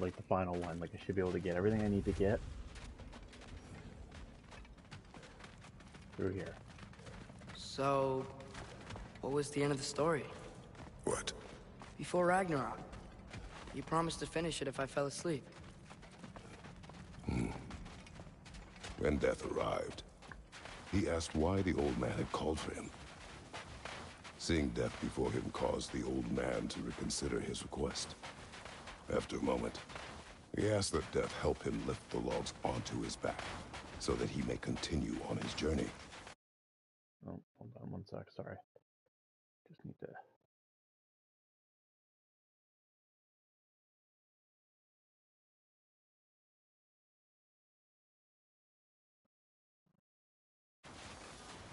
like the final one. Like I should be able to get everything I need to get through here. So, what was the end of the story? What? Before Ragnarok, you promised to finish it if I fell asleep. When death arrived, he asked why the old man had called for him. Seeing death before him caused the old man to reconsider his request. After a moment, he asked that death help him lift the logs onto his back, so that he may continue on his journey. Oh, hold on one sec, sorry. Just need to...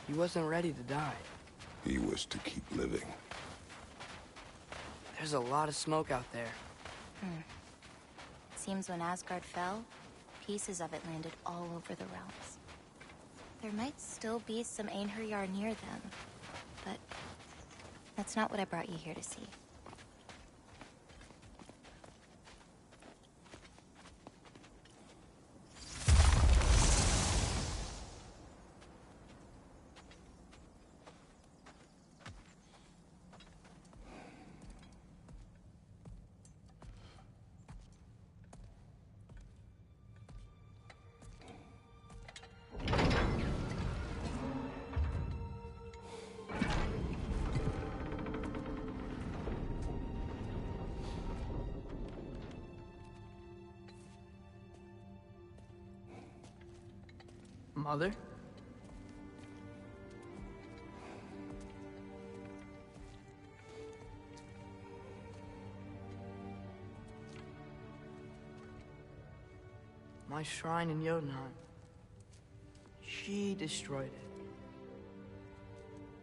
He wasn't ready to die. He wished to keep living. There's a lot of smoke out there. Seems when Asgard fell, pieces of it landed all over the realms. There might still be some Einherjar near them, but that's not what I brought you here to see. Mother? My shrine in Jotunheim. She destroyed it.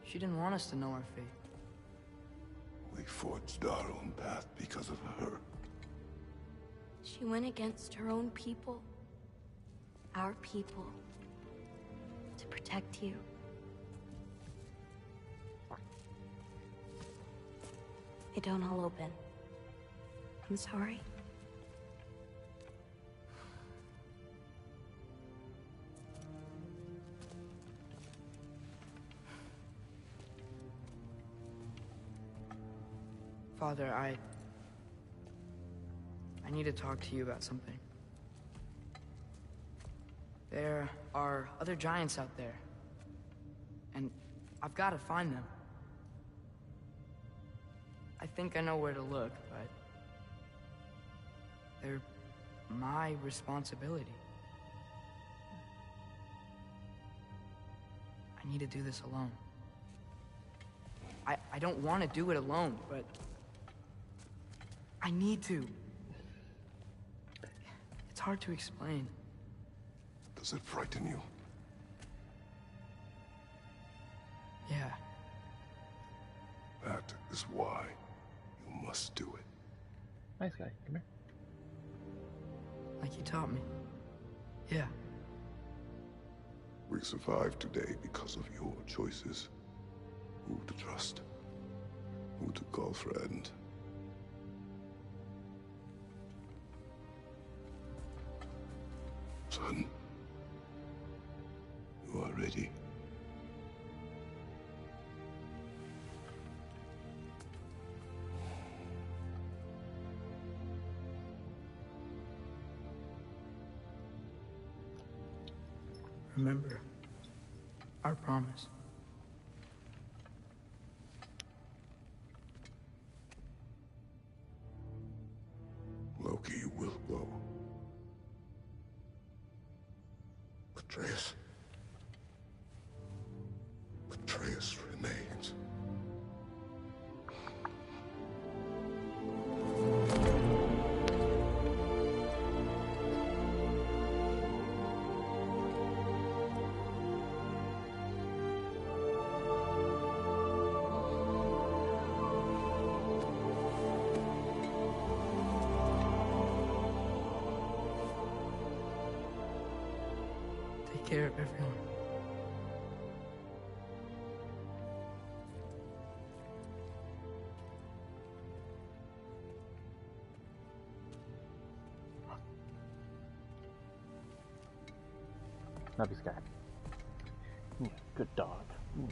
She didn't want us to know our fate. We forged our own path because of her. She went against her own people. Our people. To protect you. It don't all open. I'm sorry. Father, I need to talk to you about something. There are other giants out there, and I've got to find them. I think I know where to look, but they're my responsibility. I need to do this alone. I don't want to do it alone, but I need to. It's hard to explain. Does it frighten you? Yeah. That is why you must do it. Nice guy, come here. Like you taught me. Yeah. We survived today because of your choices. Who to trust, who to call friend. Son, you are ready. Remember our promise. Loki will go. Atreus. Atreus remains. Take care of everyone. Nubby Sky. Yeah, good dog. Yeah.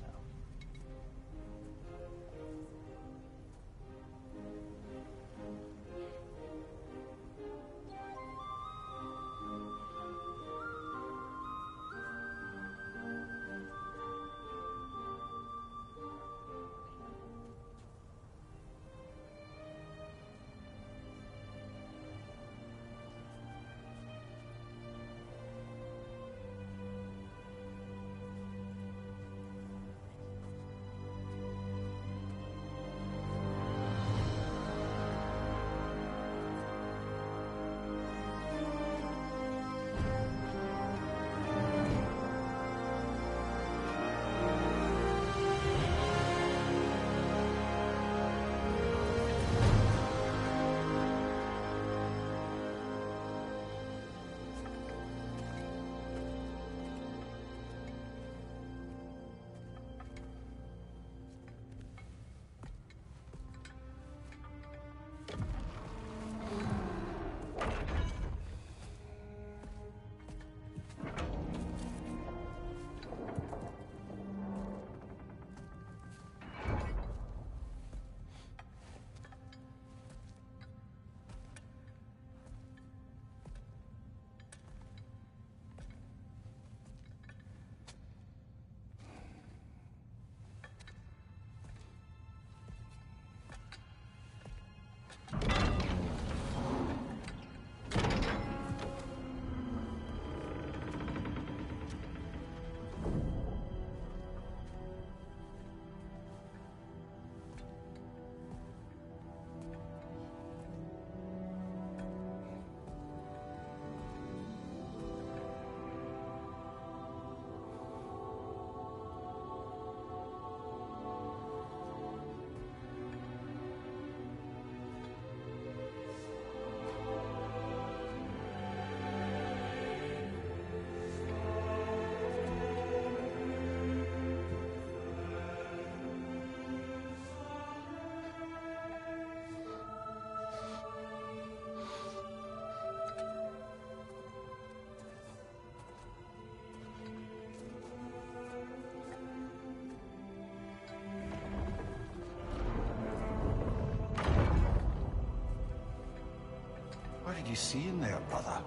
What did you see in there, brother?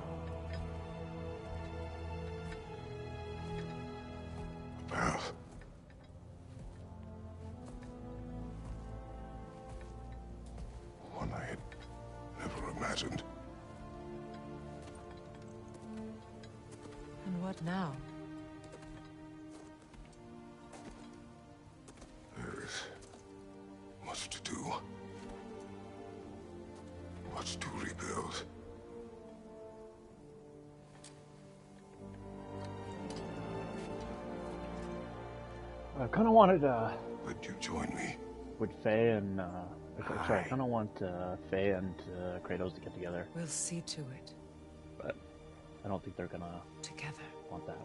A path. One I had never imagined. And what now? There is much to do. Much to rebuild. I kind of wanted Would you join me? with Faye and sorry, I kind of want Faye and Kratos to get together, We'll see to it. but I don't think they're gonna Together. want that.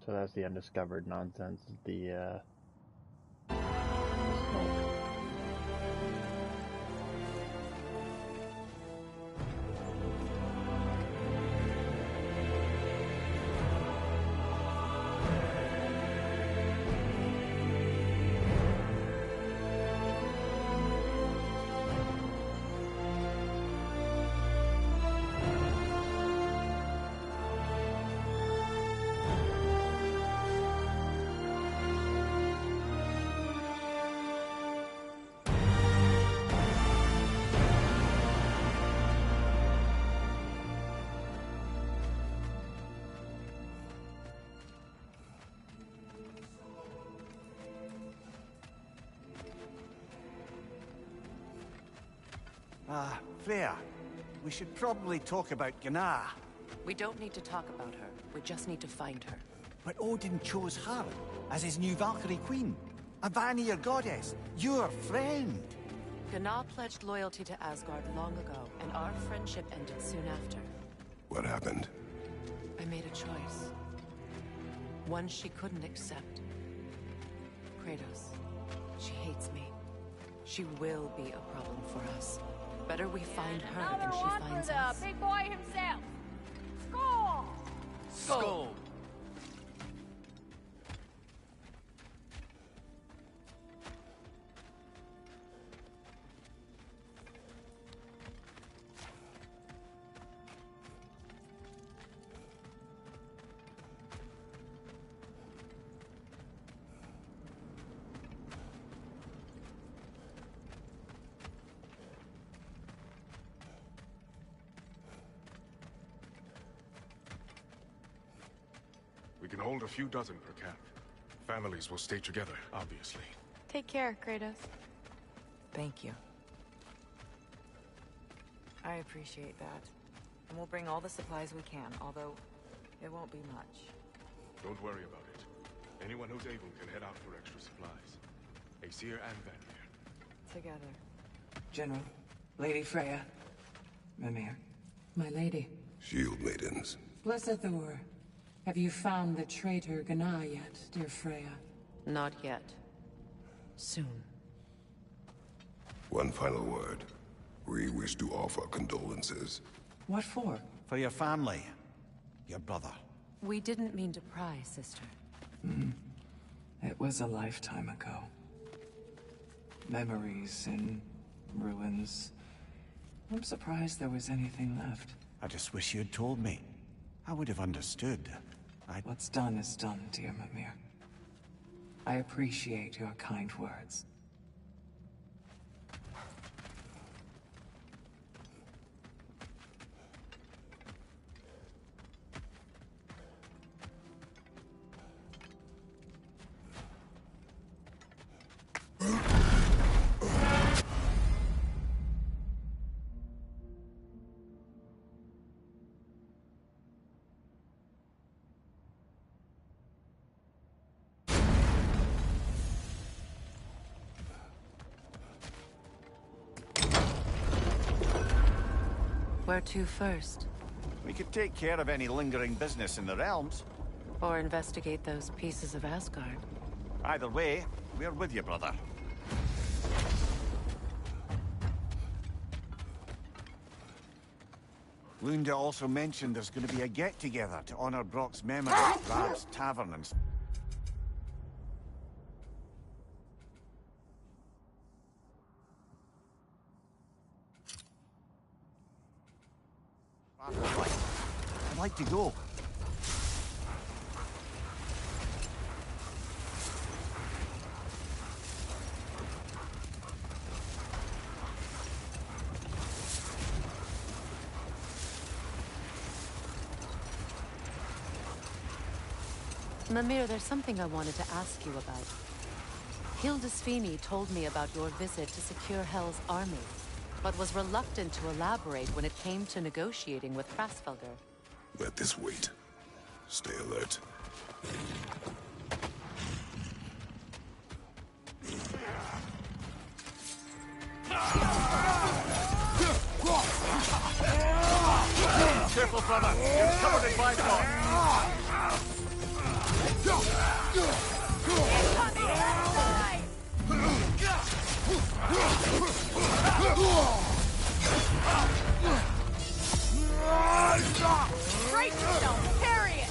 So that's the undiscovered nonsense. The smoke. Freya, we should probably talk about Gná. We don't need to talk about her. We just need to find her. But Odin chose her as his new Valkyrie queen. A Vanir goddess, your friend. Gná pledged loyalty to Asgard long ago, and our friendship ended soon after. What happened? I made a choice. One she couldn't accept. Kratos. She hates me. She will be a problem for us. Better we find her than she finds us. Big boy himself. Skull! Skull! We can hold a few dozen per camp. Families will stay together, obviously. Take care, Kratos. Thank you. I appreciate that. And we'll bring all the supplies we can, although it won't be much. Don't worry about it. Anyone who's able can head out for extra supplies. Aesir and Vanir. Together. General, Lady Freya, Mimir, my lady. Shield maidens. Blessed Thor, have you found the traitor Gná yet, dear Freya? Not yet. Soon. One final word. We wish to offer condolences. What for? For your family. Your brother. We didn't mean to pry, sister. It was a lifetime ago. Memories in ruins. I'm surprised there was anything left. I just wish you'd told me. I would have understood. What's done is done, dear Mimir. I appreciate your kind words. Where to first? We could take care of any lingering business in the realms. Or investigate those pieces of Asgard? Either way, we're with you, brother. Lunda also mentioned there's going to be a get-together to honor Brock's memory at Rab's Tavern and... I'd like to go. Mimir, there's something I wanted to ask you about. Hildisvini told me about your visit to secure Hel's army, but was reluctant to elaborate when it came to negotiating with Krasfelder. Let this wait. Stay alert. Careful, brother. You're covered in bypass. Brace yourself! Parry it!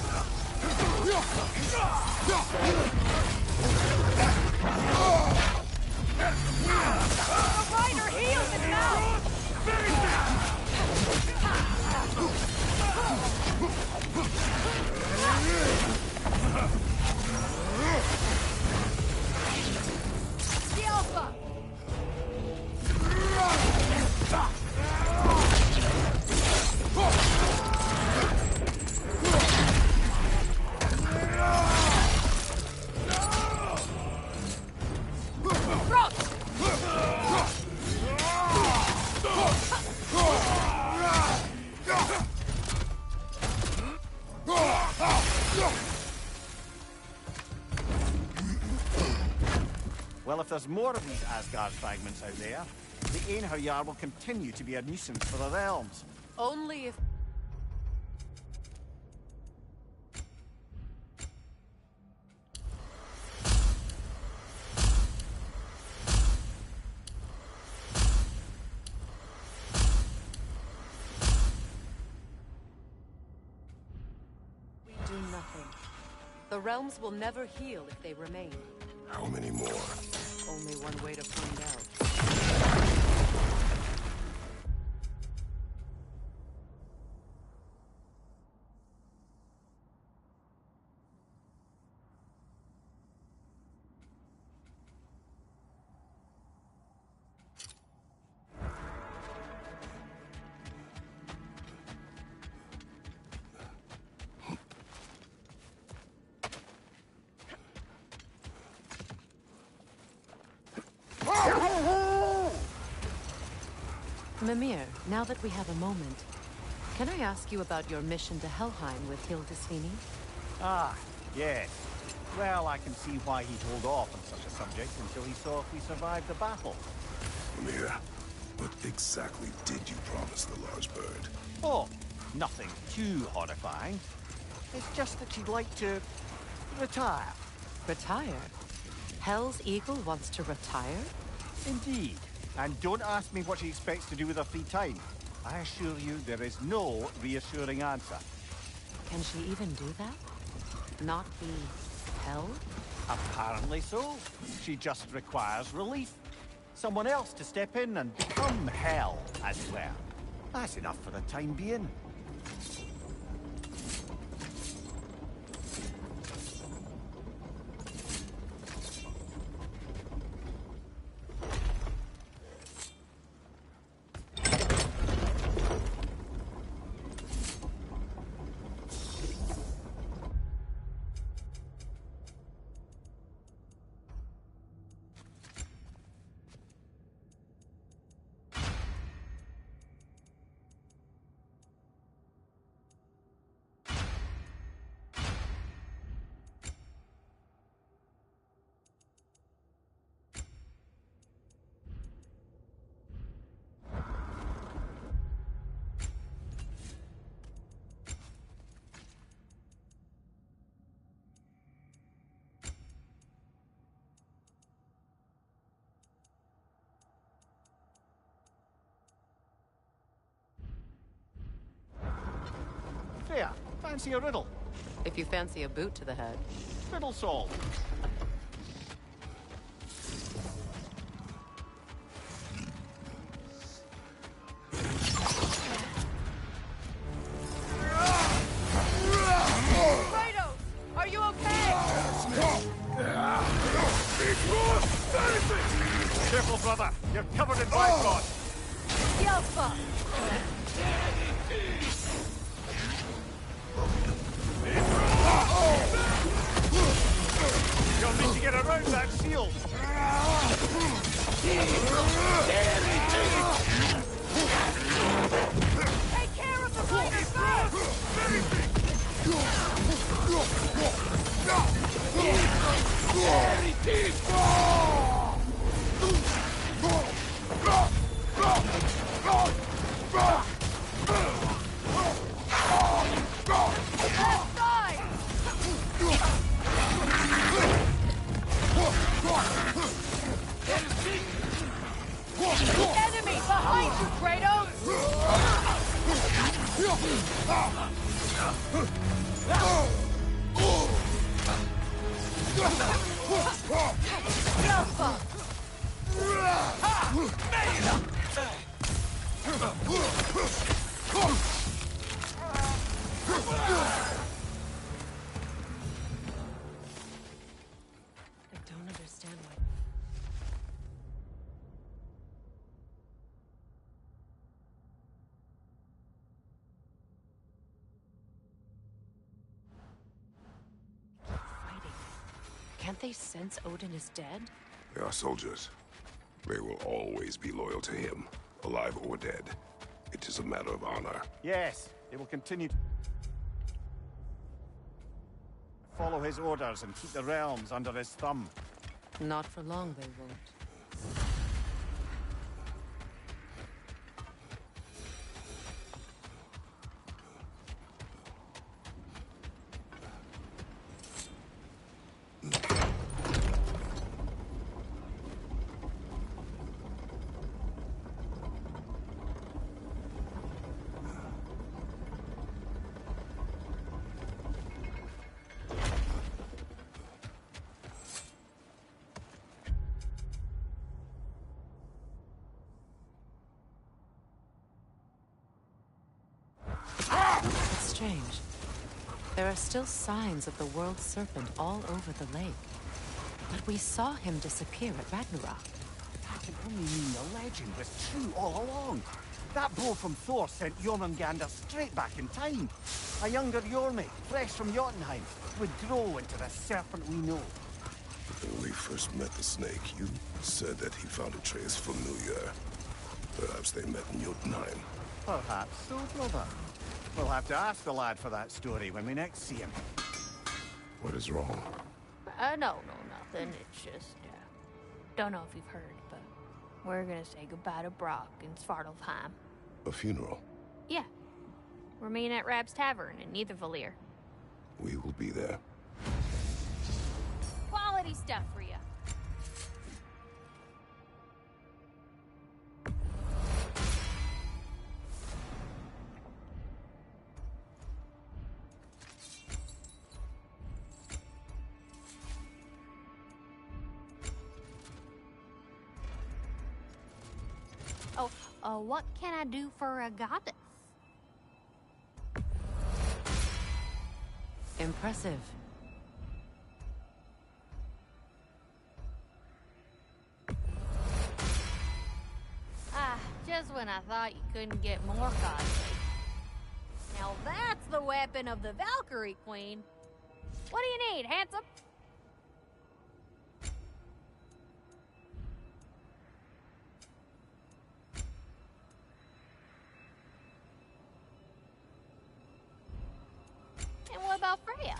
The rider heals it now! Well, if there's more of these Asgard fragments out there, the Einherjar will continue to be a nuisance for the realms. Only if... We do nothing. The realms will never heal if they remain. How many more? Only one way to find out. Mimir, now that we have a moment, can I ask you about your mission to Helheim with Hildisvini? Ah, yes. Well, I can see why he'd hold off on such a subject until he saw if we survived the battle. Amir, what exactly did you promise the large bird? Oh, nothing too horrifying. It's just that she'd like to... retire. Retire? Hell's Eagle wants to retire? Indeed. And don't ask me what she expects to do with her free time. I assure you there is no reassuring answer. Can she even do that? Not be hell? Apparently so. She just requires relief. Someone else to step in and become hell, as it were. That's enough for the time being. There, fancy a riddle. If you fancy a boot to the head. Riddle solved. Kratos! Are you okay? Careful, brother. You're covered in Bifrost. Yelpa! You'll need to get around that shield. Take care of the rider Left side! Enemy behind you, Kratos! Yelpa! I don't understand why. Fighting. Can't they sense Odin is dead? They are soldiers. They will always be loyal to him, alive or dead. It is a matter of honor. Yes, they will continue to follow his orders and keep the realms under his thumb. Not for long, they won't. It's strange. There are still signs of the world serpent all over the lake. But we saw him disappear at Ragnarok. That would only mean the legend was true all along. That blow from Thor sent Jormungandr straight back in time. A younger Jormi, fresh from Jotunheim, would grow into the serpent we know. When we first met the snake, you said that he found a trace from New Year. Perhaps they met in Jotunheim. Perhaps so, brother. We'll have to ask the lad for that story when we next see him. What is wrong? No, nothing. It's just, don't know if you've heard, but we're gonna say goodbye to Brock in Svartalfheim. A funeral? Yeah. We're meeting at Rab's Tavern in Niedervallir. We will be there. Quality stuff for you. What can I do for a goddess? Impressive. Just when I thought you couldn't get more godly. Now that's the weapon of the Valkyrie Queen. What do you need, handsome? And what about Freya?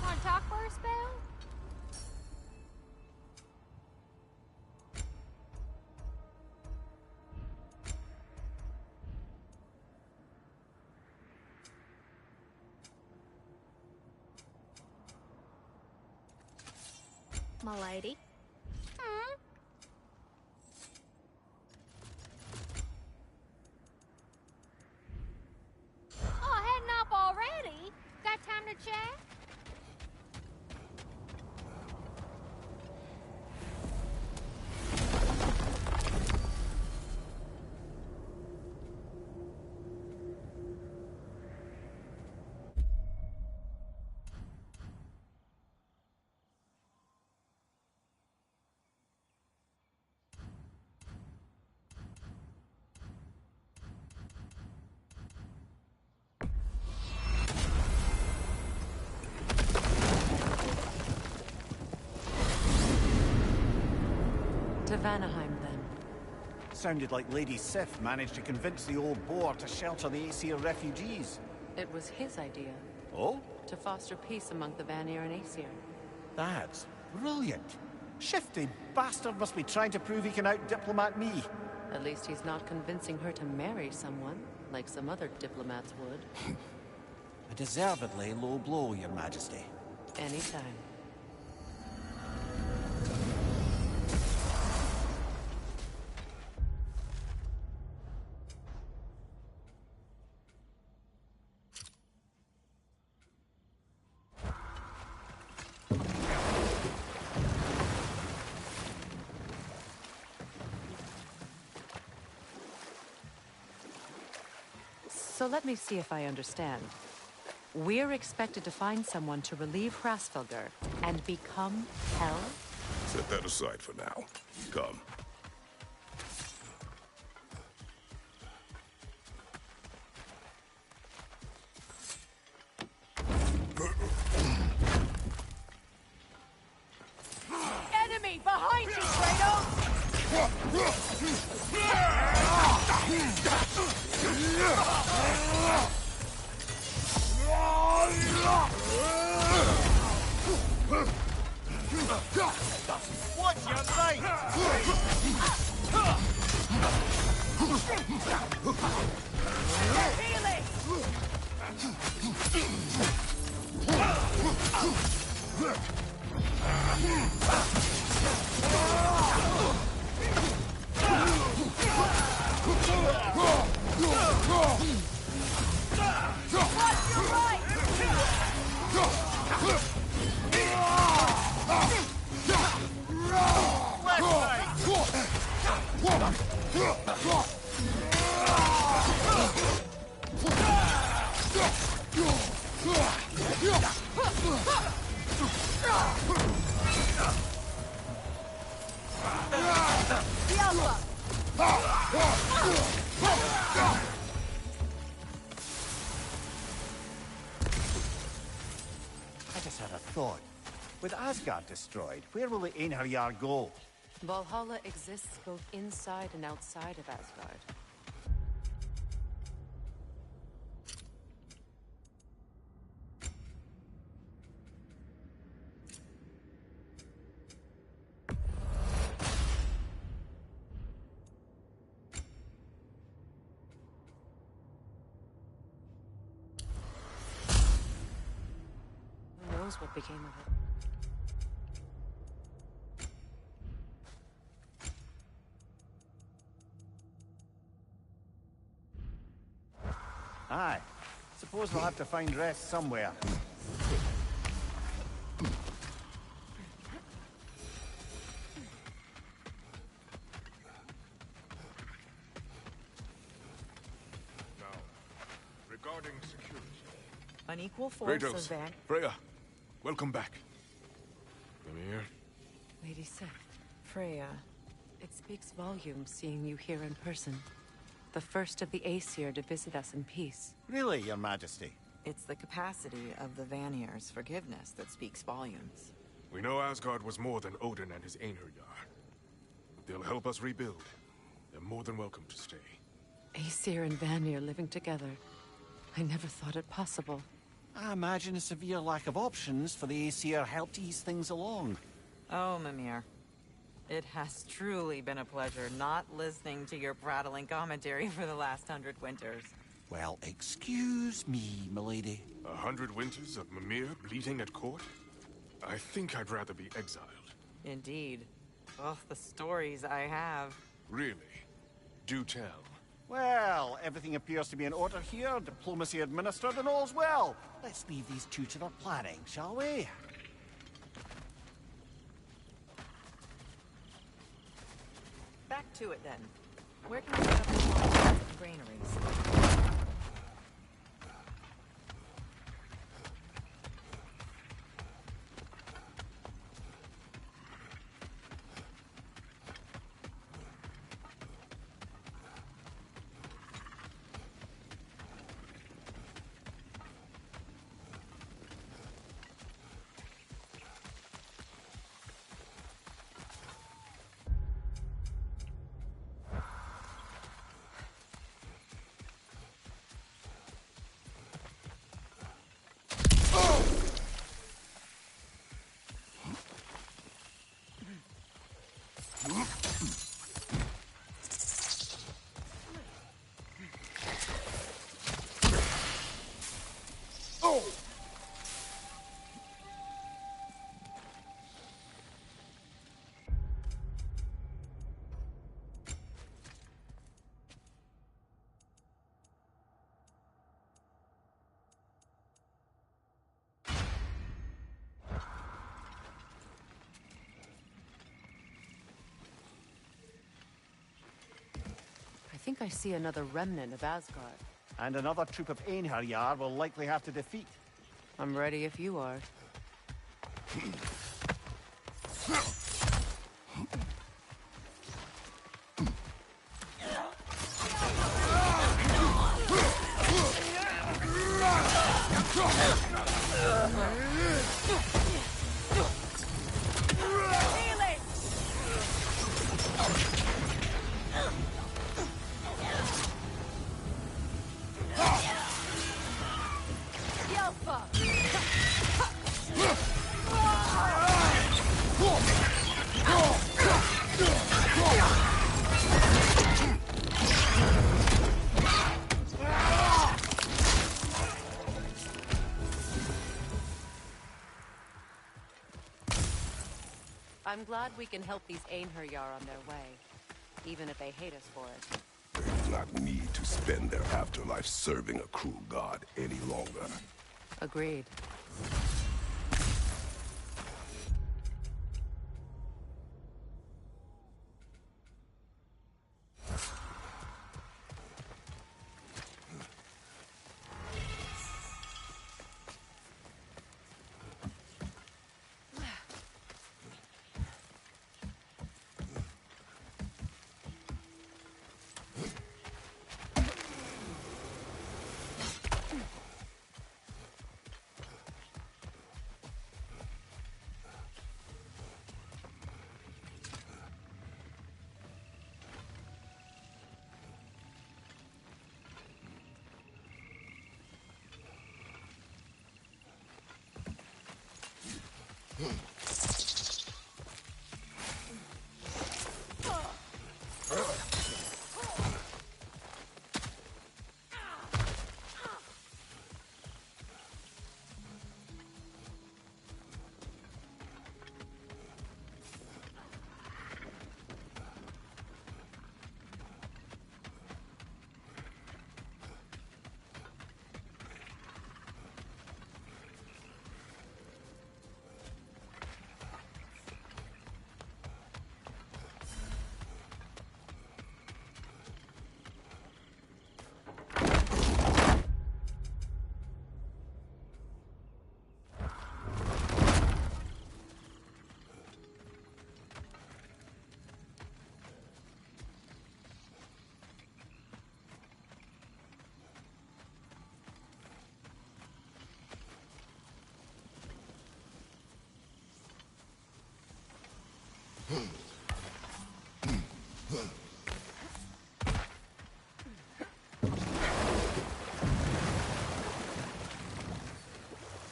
Want to talk for a spell? My lady. Oh, heading up already? Got time to chat? To Vanaheim, then. Sounded like Lady Sif managed to convince the old boar to shelter the Aesir refugees. It was his idea. Oh? To foster peace among the Vanir and Aesir. That's brilliant. Shifty bastard must be trying to prove he can out-diplomat me. At least he's not convincing her to marry someone, like some other diplomats would. A deservedly low blow, Your Majesty. Anytime. So let me see if I understand. We're expected to find someone to relieve Hrasfelger and become Hell? Set that aside for now. Come. I just had a thought. With Asgard destroyed, where will the Einherjar go? Valhalla exists both inside and outside of Asgard. Who knows what became of it? Aye. Suppose we'll have to find rest somewhere. Now, regarding security. Unequal force Kratos, of Van... Freya, welcome back. Mimir, Lady Sif, Freya, it speaks volumes seeing you here in person. The first of the Aesir to visit us in peace. Really, Your Majesty? It's the capacity of the Vanir's forgiveness that speaks volumes. we know Asgard was more than Odin and his Einherjar. They'll help us rebuild. They're more than welcome to stay. Aesir and Vanir living together. I never thought it possible. I imagine a severe lack of options for the Aesir helped ease things along. Oh, Mimir. It has truly been a pleasure not listening to your prattling commentary for the last 100 winters. Well, excuse me, milady. 100 winters of Mimir bleating at court? I think I'd rather be exiled. Indeed. Oh, the stories I have. Really? Do tell. Well, everything appears to be in order here, diplomacy administered, and all's well. Let's leave these two to their planning, shall we? Back to it, then. Where can we set up the farms and granaries? I think I see another remnant of Asgard. And another troop of Einherjar will likely have to defeat. I'm ready if you are. I'm glad we can help these Einherjar on their way, even if they hate us for it. They do not need to spend their afterlife serving a cruel god any longer. Agreed.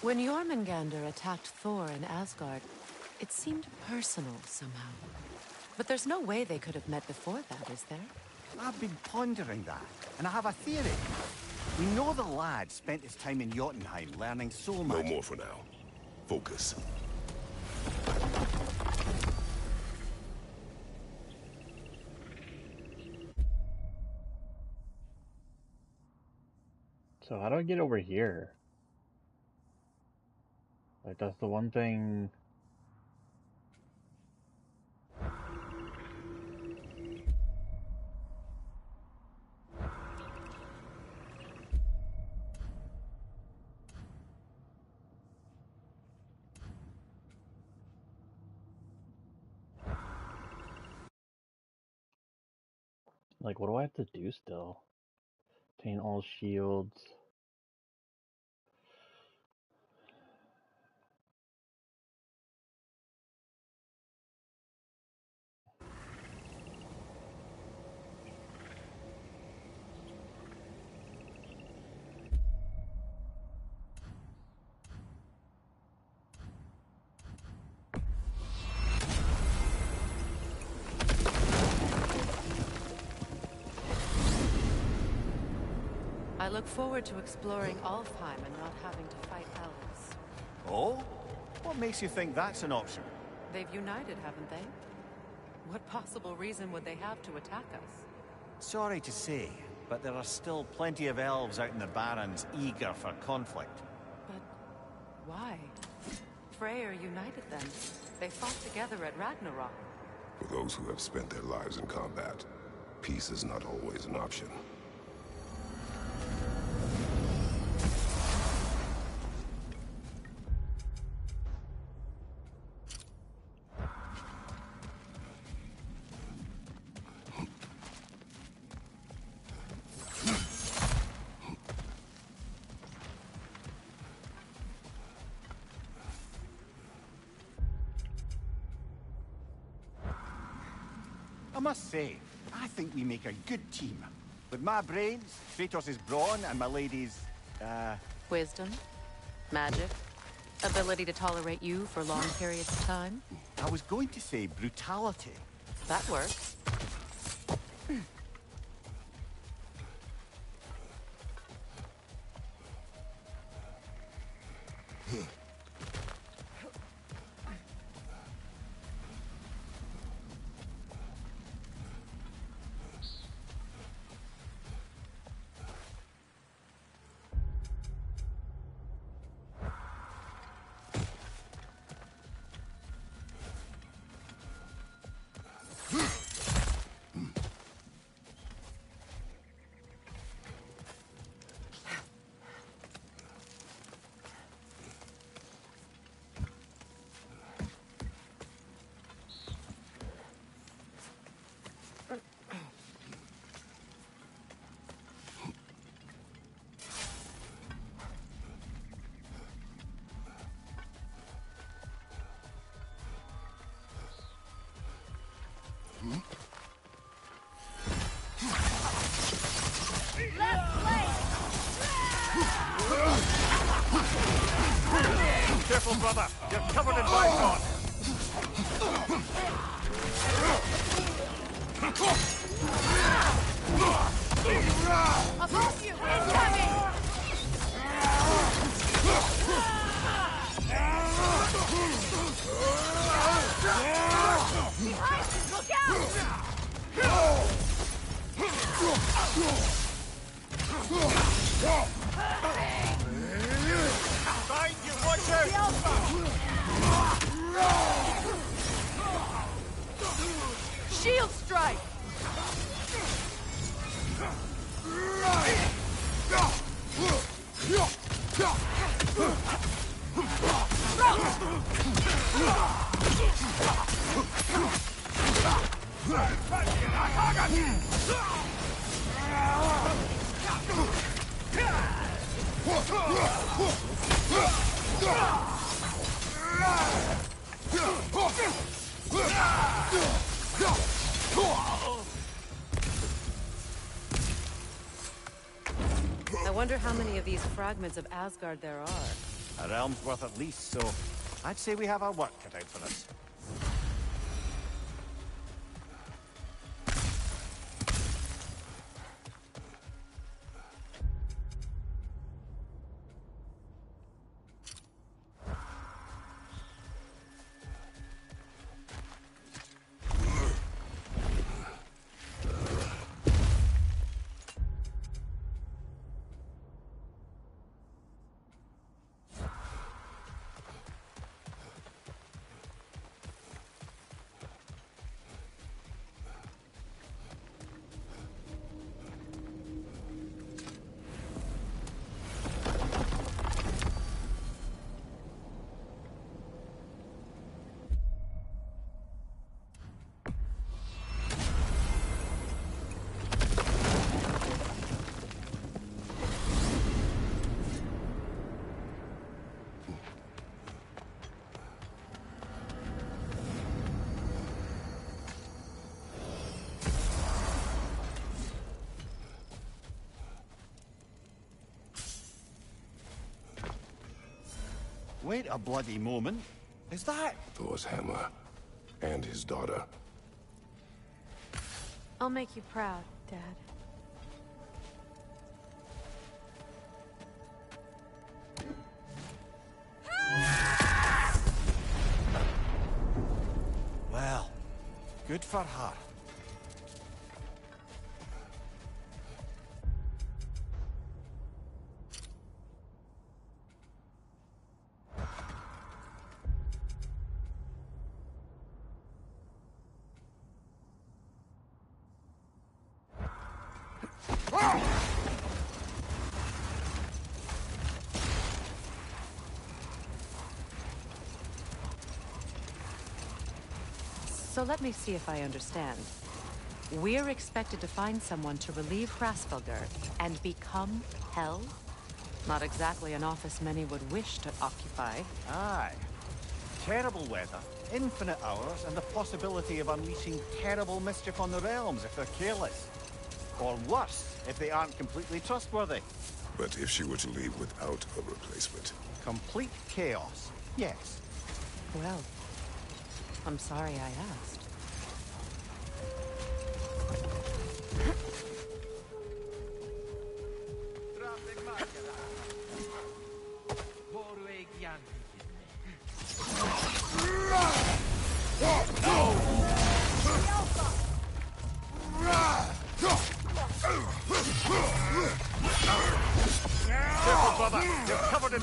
When Jormungandr attacked Thor in Asgard, it seemed personal somehow. But there's no way they could have met before that, is there? I've been pondering that, and I have a theory. We know the lad spent his time in Jotunheim learning so much. No more for now. Focus. So how do I get over here? Like, that's the one thing... Like, what do I have to do still? Obtain all shields. I look forward to exploring Alfheim and not having to fight elves. Oh? What makes you think that's an option? They've united, haven't they? What possible reason would they have to attack us? Sorry to say, but there are still plenty of elves out in the Barrens eager for conflict. But why? Freyr united them. They fought together at Ragnarok. For those who have spent their lives in combat, peace is not always an option. I must say, I think we make a good team. With my brains, Kratos' brawn, and my lady's, Wisdom, magic, ability to tolerate you for long periods of time. I was going to say brutality. That works. Left flank! Careful, brother. You're covered in bygone. Above you! Incoming! Behind you! Look out! Behind you, watch out! The Alpha! Shield strike! I wonder how many of these fragments of Asgard there are. A realm's worth at least, so I'd say we have our work cut out for us. Wait a bloody moment. Is that... Thor's hammer. And his daughter. I'll make you proud, Dad. Well, good for her. So let me see if I understand. We're expected to find someone to relieve Hrassfalgr and become Hell? Not exactly an office many would wish to occupy. Aye. Terrible weather, infinite hours, and the possibility of unleashing terrible mischief on the realms if they're careless. Or worse, if they aren't completely trustworthy. But if she were to leave without a replacement? Complete chaos, yes. Well, I'm sorry I asked. Careful, brother. You're covered in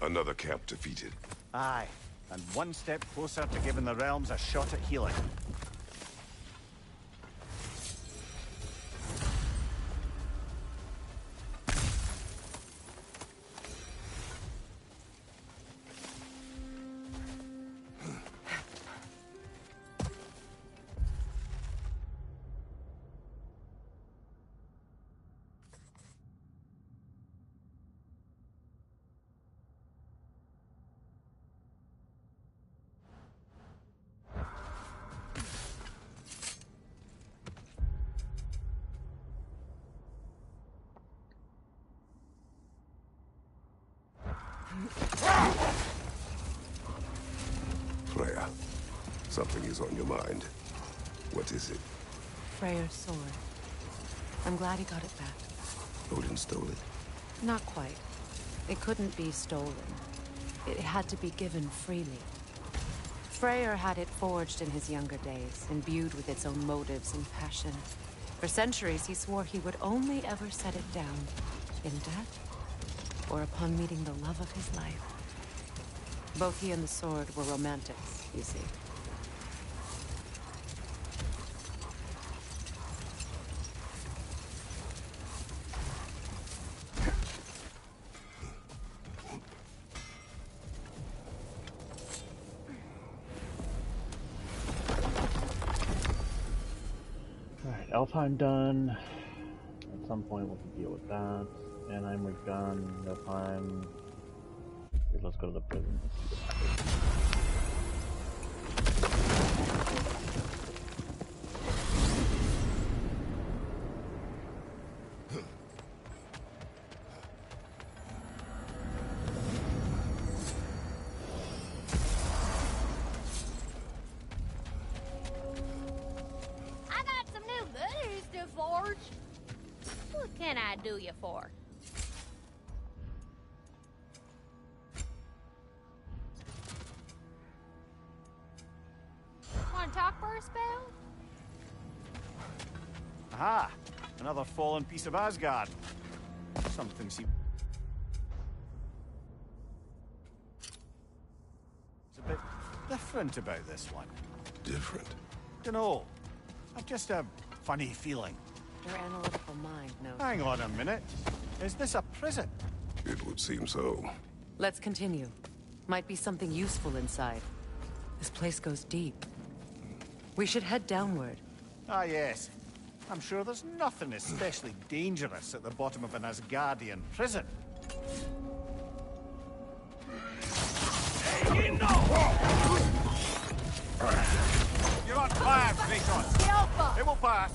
Another camp defeated. Aye, and one step closer to giving the realms a shot at healing. Freya, something is on your mind. What is it? Freyr's sword. I'm glad he got it back. Odin stole it? Not quite. It couldn't be stolen. It had to be given freely. Freyr had it forged in his younger days, imbued with its own motives and passion. For centuries, he swore he would only ever set it down in death, or upon meeting the love of his life. Both he and the sword were romantics, you see. Alright, Elfheim done. At some point we'll deal with that. Anaheim we've done. Elfheim. Okay, let's go to the prison. I got some new goodies to forge. What can I do you for? Want to talk for a spell? Aha! Another fallen piece of Asgard. Something seems a bit different about this one. Different? Dunno. I've just a funny feeling. Your analytical mind knows. Hang on a minute. Is this a prison? It would seem so. Let's continue. Might be something useful inside. This place goes deep. We should head downward. Ah, yes. I'm sure there's nothing especially dangerous at the bottom of an Asgardian prison. You're on fire, Kratos. It will pass.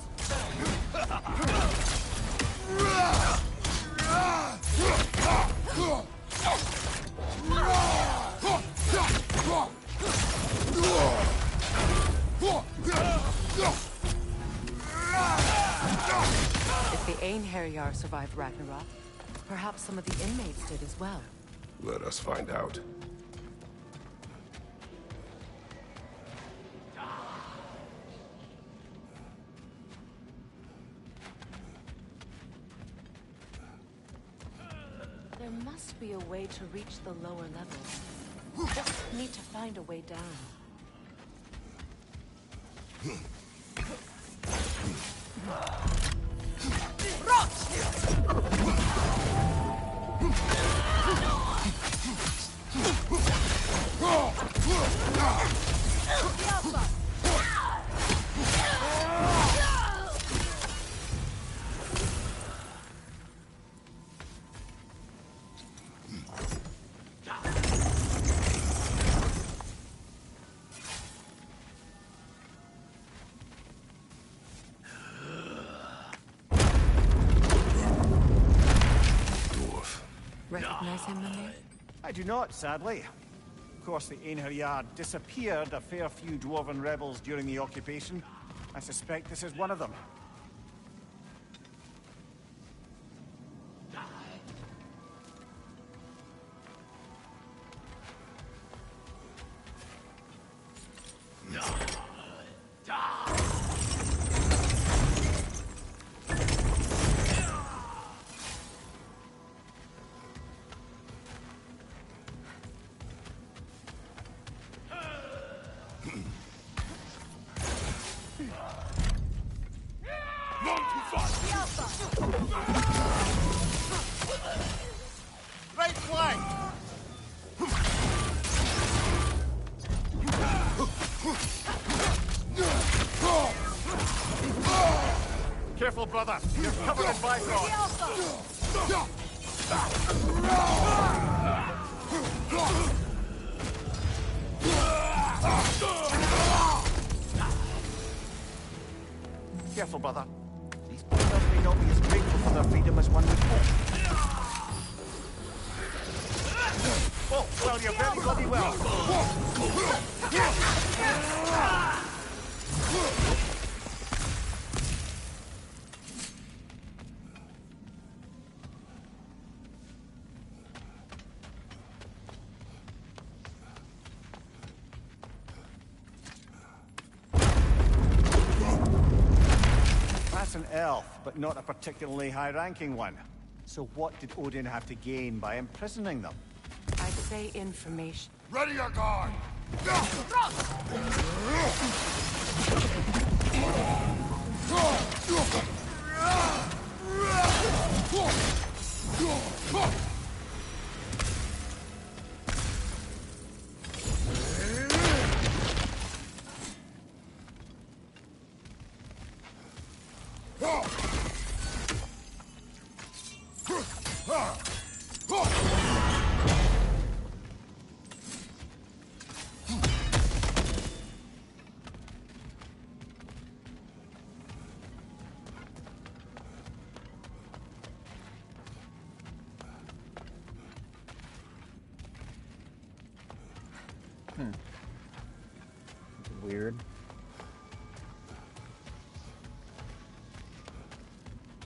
If the Einherjar survived Ragnarok, perhaps some of the inmates did as well. Let us find out. There must be a way to reach the lower levels. Just need to find a way down. him, Mimir? I do not, sadly. Of course, the Einherjar disappeared a fair few dwarven rebels during the occupation. I suspect this is one of them. Right flank! Careful, brother. You're covered in Bifrost. Careful, brother. These brothers may not be as grateful for their freedom as one would hope. Oh, well, you're very bloody well. That's an elf, but not a particularly high-ranking one. So what did Odin have to gain by imprisoning them? I'd say information. Ready your guard! Weird.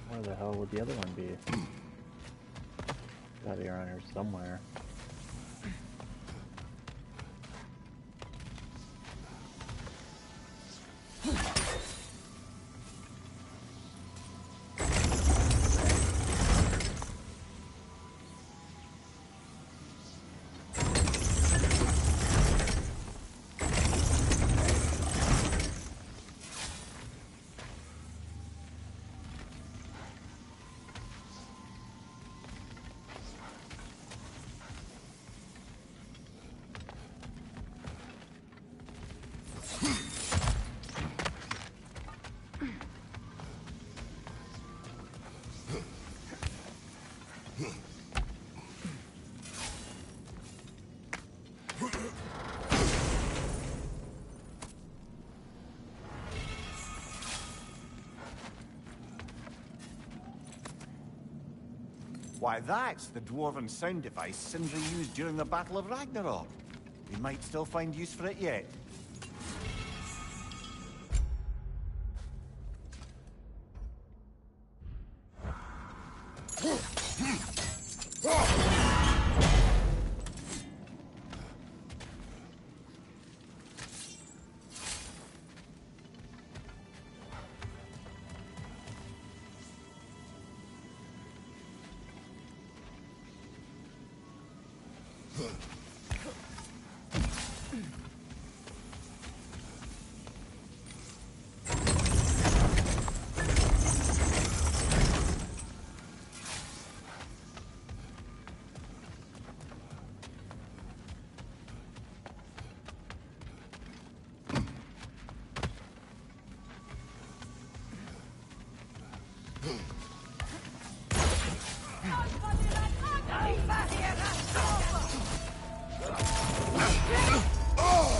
Where the hell would the other one be? Gotta be around here somewhere. Why, that's the dwarven sound device Sindri used during the Battle of Ragnarok. We might still find use for it yet.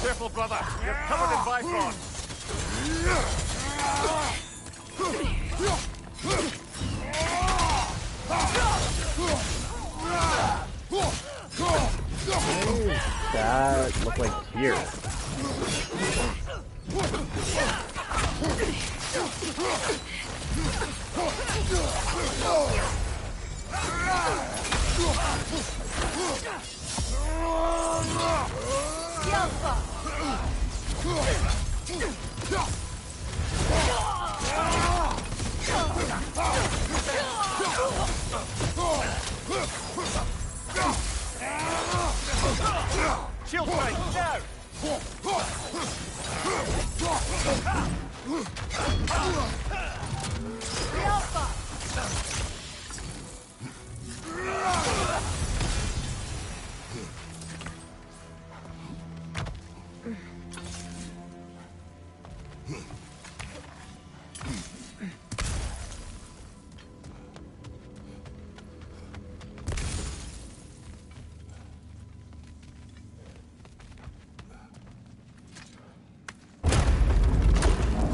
Careful, brother. You're covered in Bifrost. That look like tears. Shield break, now!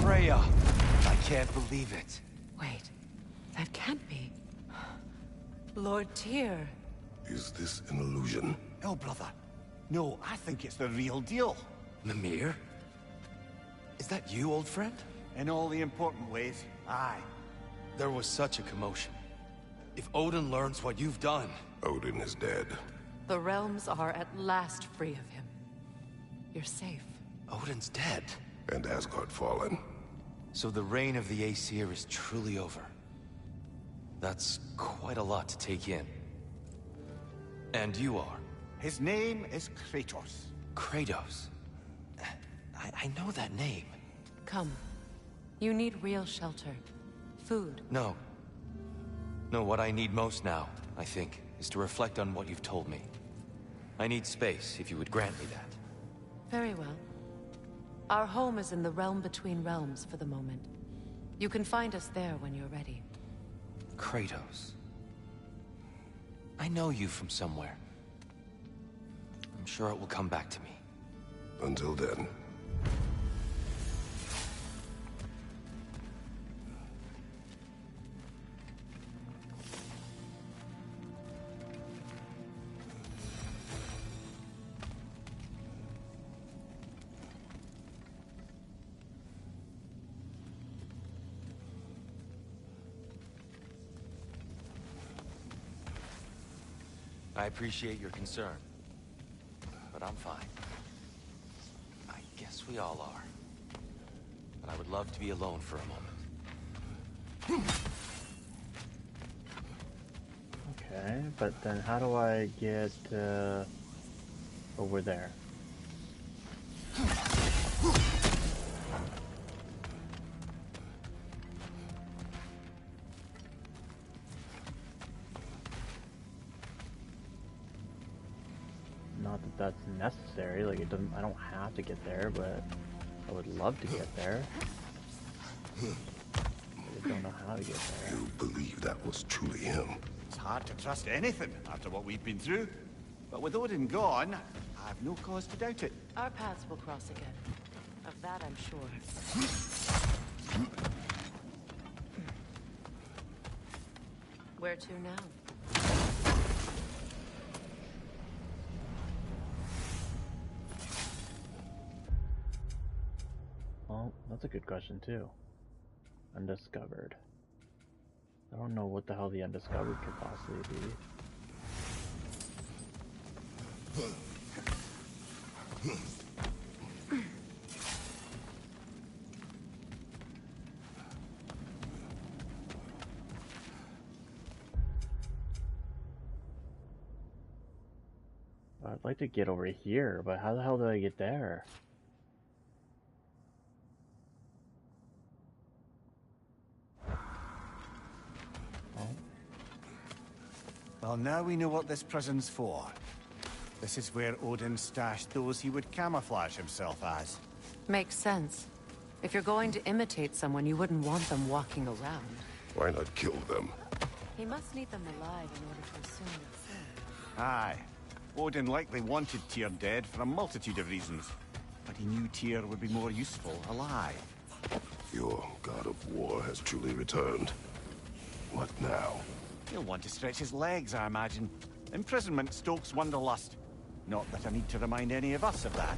Freya! I can't believe it. Wait, that can't be. Lord Tyr. Is this an illusion? No, brother. No, I think it's the real deal. Mimir? Is that you, old friend? In all the important ways, aye. There was such a commotion. If Odin learns what you've done... Odin is dead. The realms are at last free of him. You're safe. Odin's dead. And Asgard fallen. So the reign of the Aesir is truly over. That's quite a lot to take in. And you are? His name is Kratos. Kratos? I know that name. Come. You need real shelter. Food. No. No, what I need most now, I think, is to reflect on what you've told me. I need space, if you would grant me that. Very well. Our home is in the realm between realms for the moment. You can find us there when you're ready. Kratos. I know you from somewhere. I'm sure it will come back to me. Until then. I appreciate your concern, but I'm fine. I guess we all are. But I would love to be alone for a moment. Okay, but then how do I get over there? Not that that's necessary, like it doesn't, I don't have to get there, but I would love to get there. I don't know how to get there. You believe that was truly him? It's hard to trust anything after what we've been through. But with Odin gone, I've no cause to doubt it. Our paths will cross again. Of that I'm sure. Where to now? Well, that's a good question too. Undiscovered. I don't know what the hell the undiscovered could possibly be. I'd like to get over here, but how the hell do I get there? Well, now we know what this prison's for. This is where Odin stashed those he would camouflage himself as. Makes sense. If you're going to imitate someone, you wouldn't want them walking around. Why not kill them? He must need them alive in order to assume their form. Aye. Odin likely wanted Tyr dead for a multitude of reasons. But he knew Tyr would be more useful alive. Your god of war has truly returned. What now? He'll want to stretch his legs, I imagine. Imprisonment stokes wanderlust. Not that I need to remind any of us of that.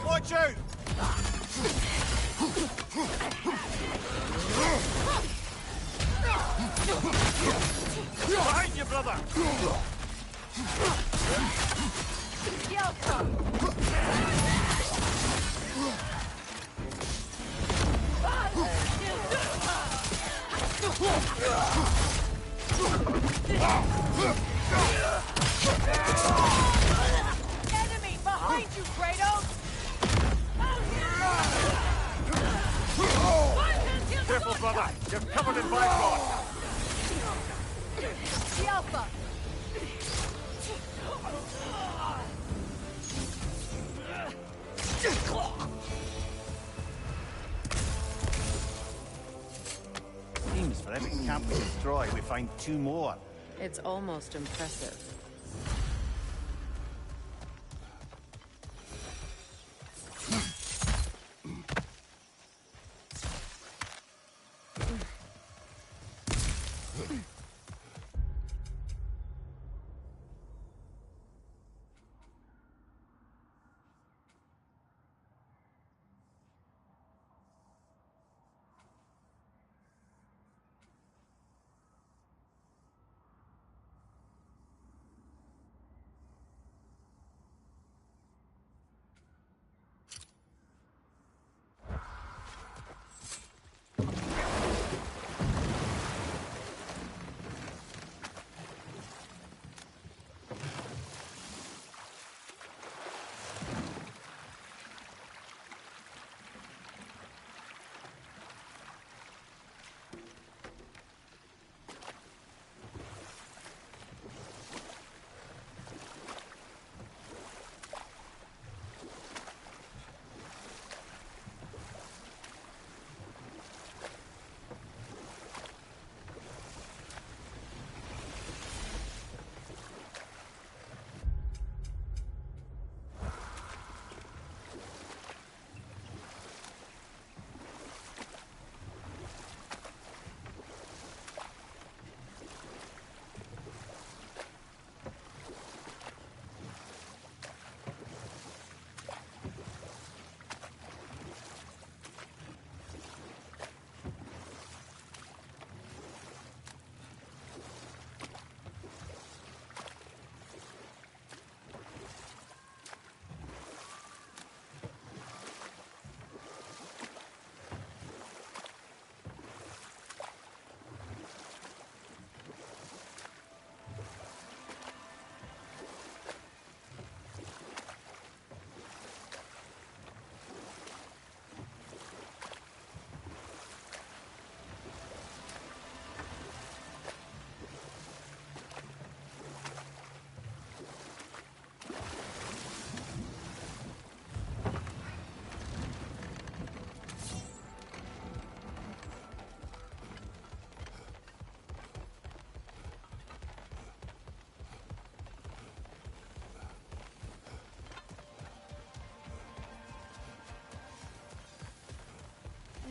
Watch out! Behind you, brother! Enemy behind you, Kratos! Careful, brother! You're covered in Bifrost! The Alpha! Seems for every camp we destroy, we find 2 more. It's almost impressive.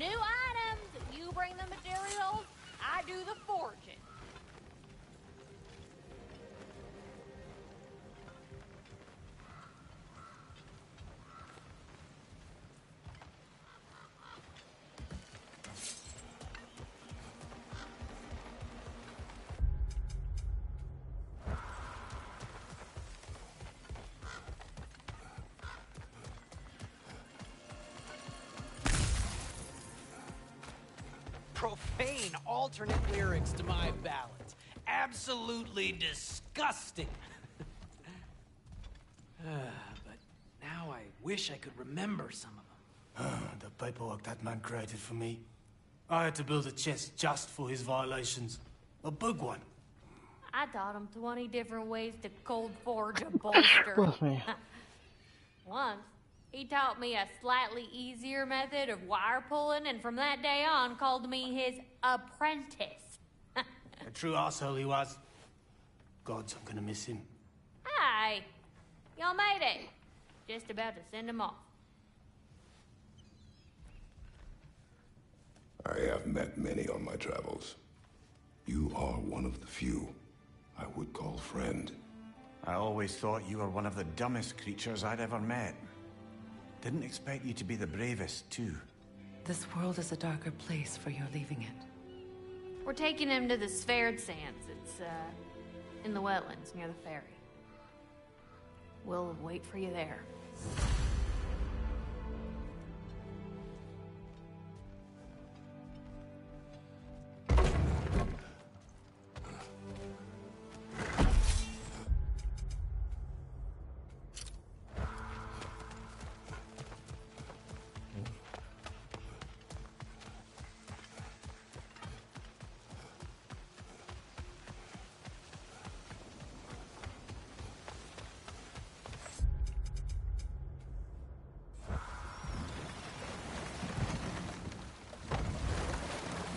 new items. You bring the materials, I do the forging. Profane alternate lyrics to my ballads. Absolutely disgusting. But now I wish I could remember some of them. The paperwork that man created for me. I had to build a chest just for his violations. A big one. I taught him 20 different ways to cold forge a bolster. Bless me. Once, he taught me a slightly easier method of wire pulling, and from that day on called me his apprentice. A true arsehole he was. Gods, I'm gonna miss him. Hi, y'all made it. Just about to send him off. I have met many on my travels. You are one of the few I would call friend. I always thought you were one of the dumbest creatures I'd ever met. Didn't expect you to be the bravest, too. This world is a darker place for your leaving it. We're taking him to the Sphaired Sands. It's, in the wetlands near the ferry. We'll wait for you there.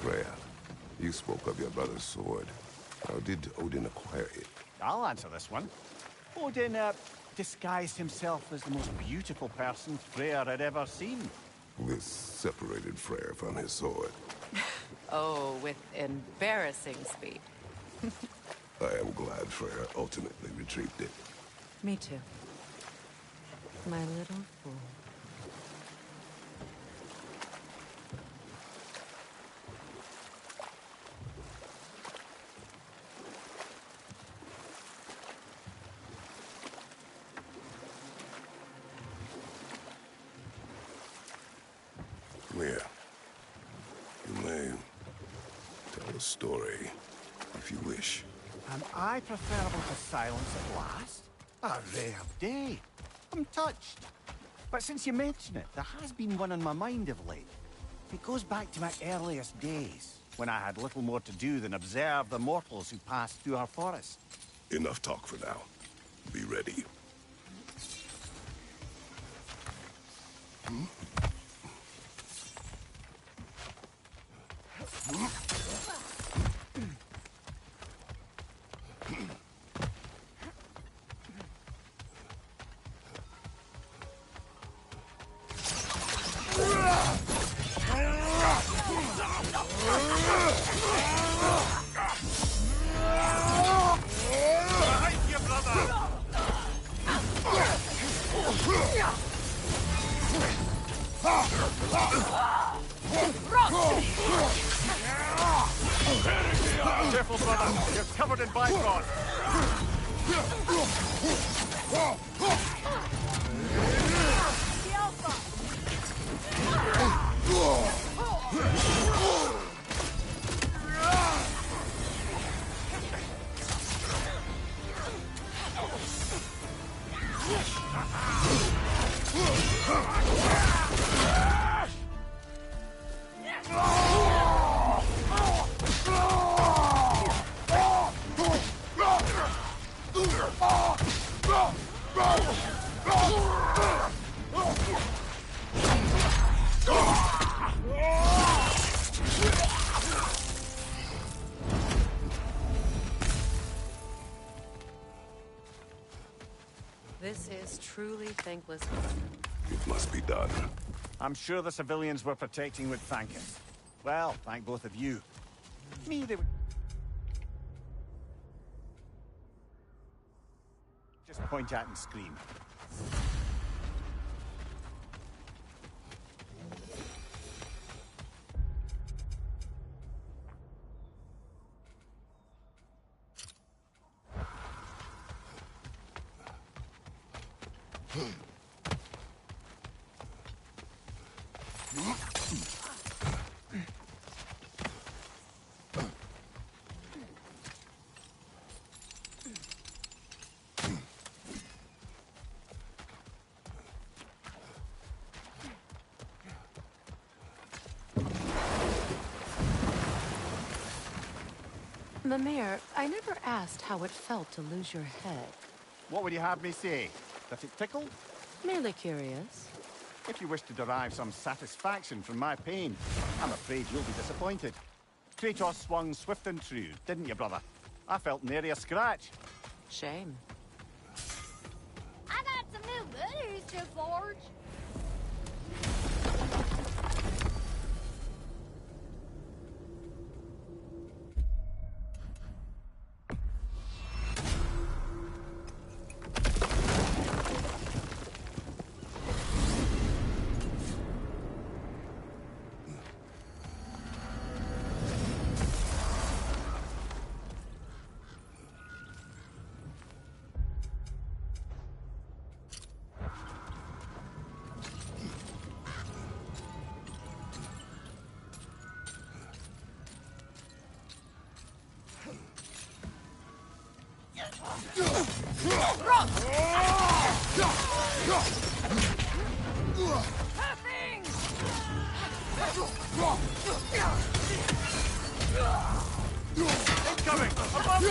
Freya, you spoke of your brother's sword. How did Odin acquire it? I'll answer this one. Odin, disguised himself as the most beautiful person Freyr had ever seen. This separated Freyr from his sword. Oh, with embarrassing speed. I am glad Freyr ultimately retrieved it. Me too. My little fool. Here. You may tell a story, if you wish. Am I preferable to silence at last? A rare day. I'm touched. But since you mention it, there has been one on my mind of late. It goes back to my earliest days, when I had little more to do than observe the mortals who passed through our forest. Enough talk for now. Be ready. Careful, brother. You're covered in bifrost. This is truly thankless work. It must be done. I'm sure the civilians we're protecting would thank us. Well, thank both of you. Me, they would just point at and scream. Mimir, I never asked how it felt to lose your head. What would you have me say? That it tickled? Merely curious. If you wish to derive some satisfaction from my pain, I'm afraid you'll be disappointed. Kratos swung swift and true, didn't you, brother? I felt nary a scratch. Shame. I got some new goodies to forge. Incoming! Above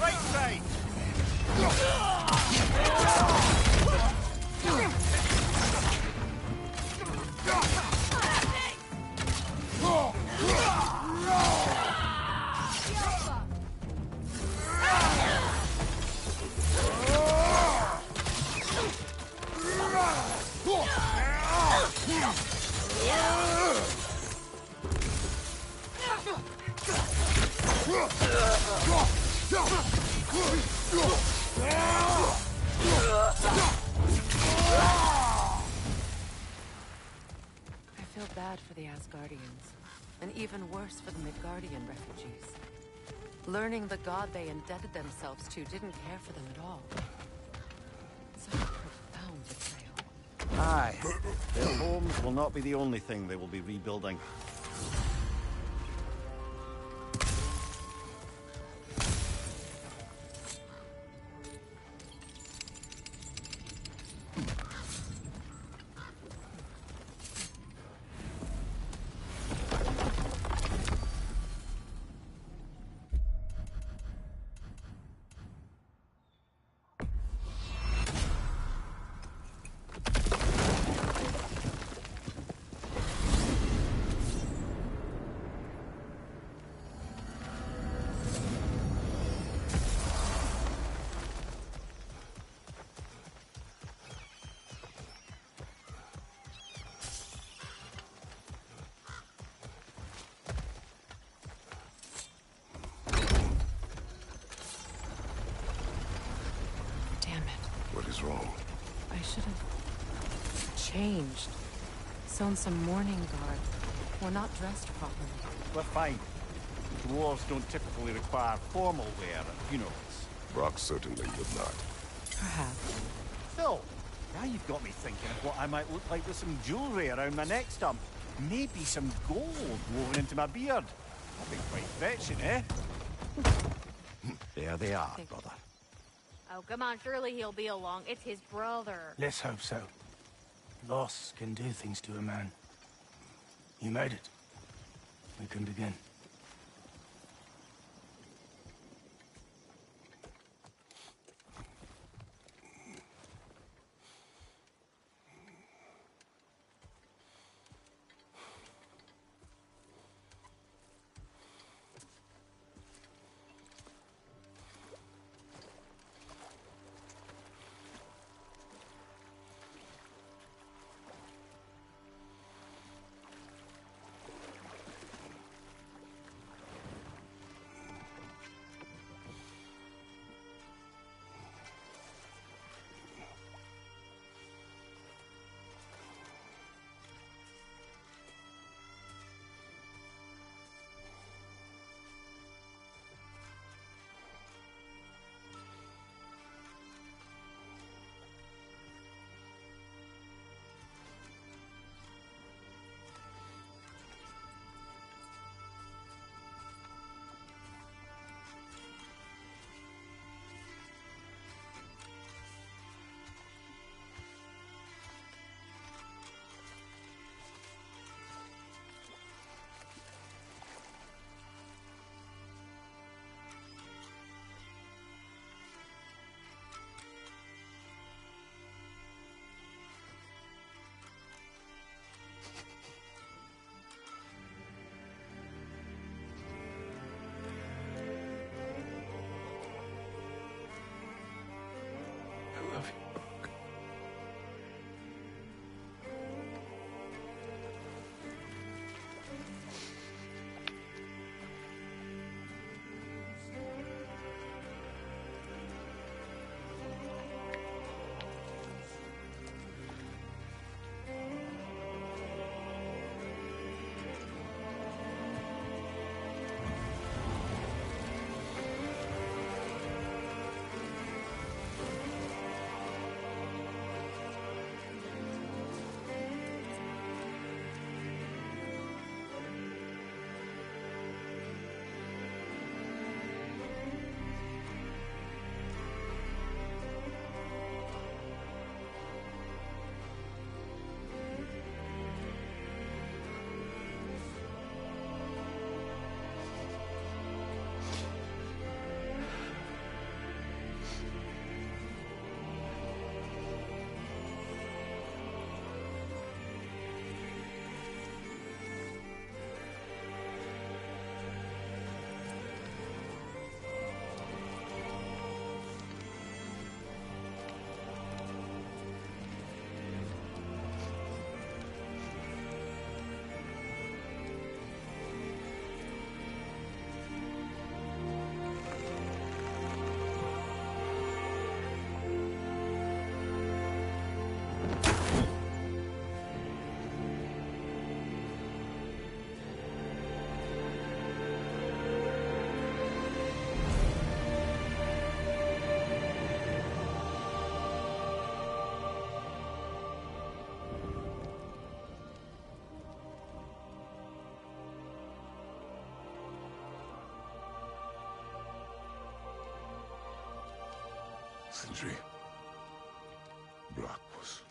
right side! I feel bad for the Asgardians, and even worse for the Midgardian refugees. Learning the god they indebted themselves to didn't care for them at all. Such a profound betrayal. Aye. Their homes will not be the only thing they will be rebuilding. Wrong. I should have changed. Sewn some mourning garb. We're not dressed properly. We're fine. dwarves don't typically require formal wear at funerals. Brock certainly would not. Perhaps. Still, now you've got me thinking of what I might look like with some jewellery around my neck stump. Maybe some gold woven into my beard. That'd be quite fetching, eh? There they are, brother. Oh, come on, surely he'll be along. It's his brother. Let's hope so. Loss can do things to a man. You made it. We can begin. I love you. Sindri. Brock was...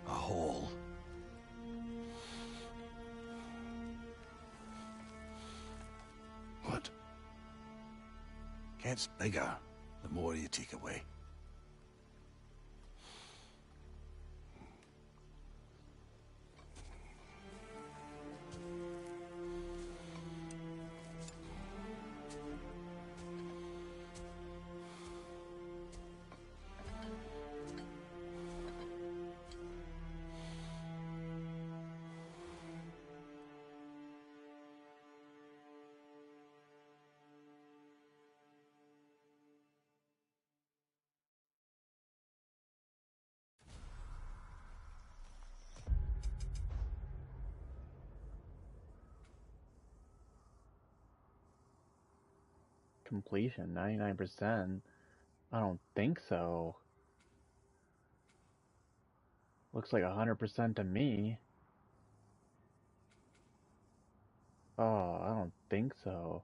A hole. What? Gets bigger the more you take away. completion. 99%. I don't think so. Looks like 100% to me. Oh, I don't think so.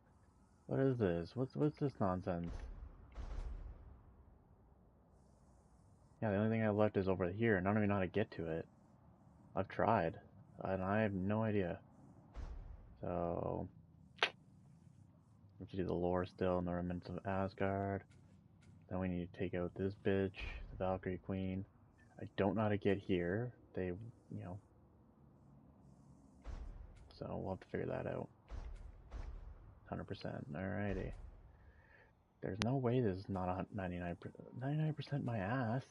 What is this? What's this nonsense? Yeah, the only thing I have left is over here, and I don't even know how to get to it. I've tried, and I have no idea. So, we have to do the lore still, and the remnants of Asgard. Then we need to take out this bitch, the Valkyrie Queen. I don't know how to get here. They, you know. So, we'll have to figure that out. 100%. Alrighty. There's no way this is not 99% my ass.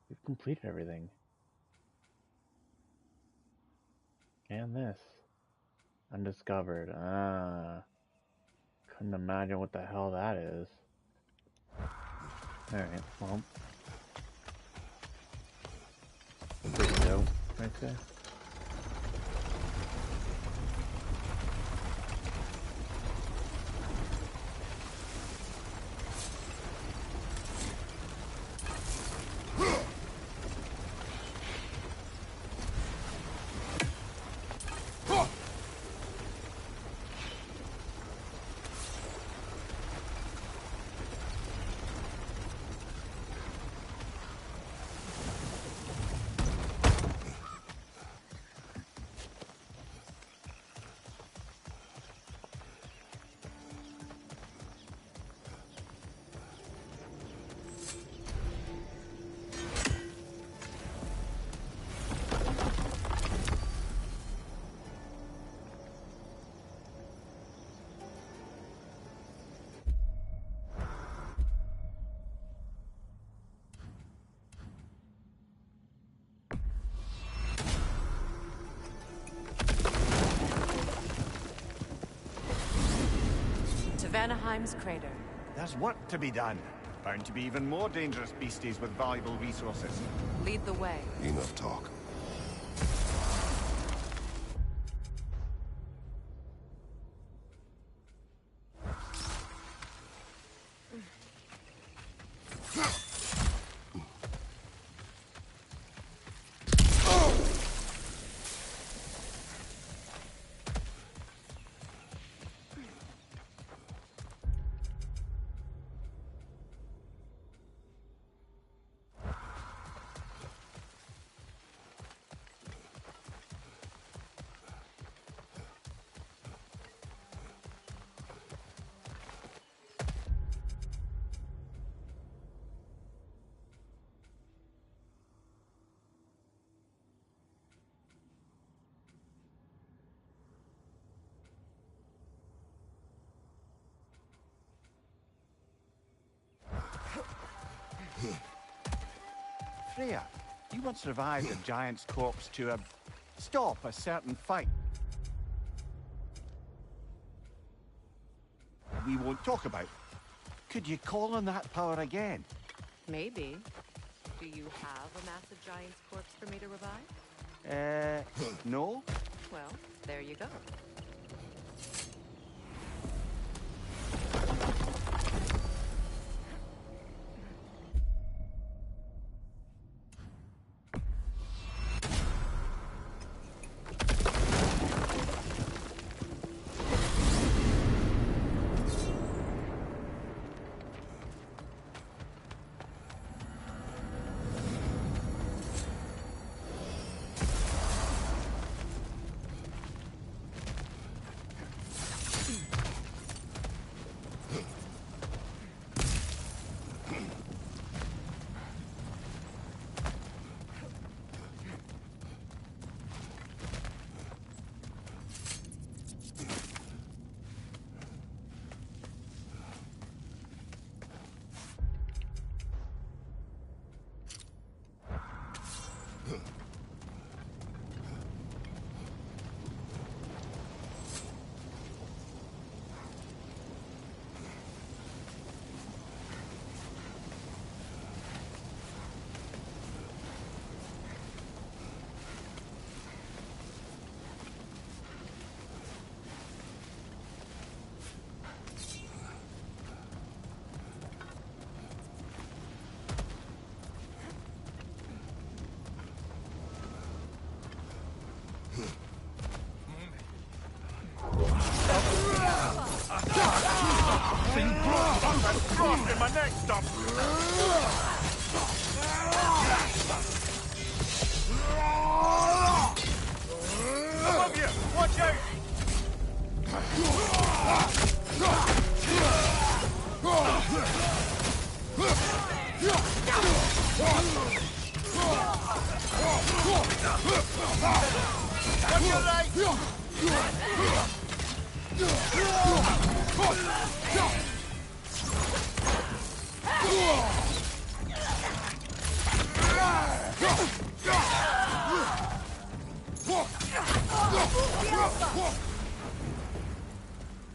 We've completed everything. And this. Undiscovered. Couldn't imagine what the hell that is. Alright, well. Pretty dope, right there. Vanaheim's crater. There's work to be done. Bound to be even more dangerous beasties with valuable resources. Lead the way. Enough talk. Freya, you once revived a giant's corpse to stop a certain fight. We won't talk about. Could you call on that power again? Maybe. Do you have a massive giant's corpse for me to revive? No? Well, there you go. In my neck, stop! Above you! Watch out! Watch your right!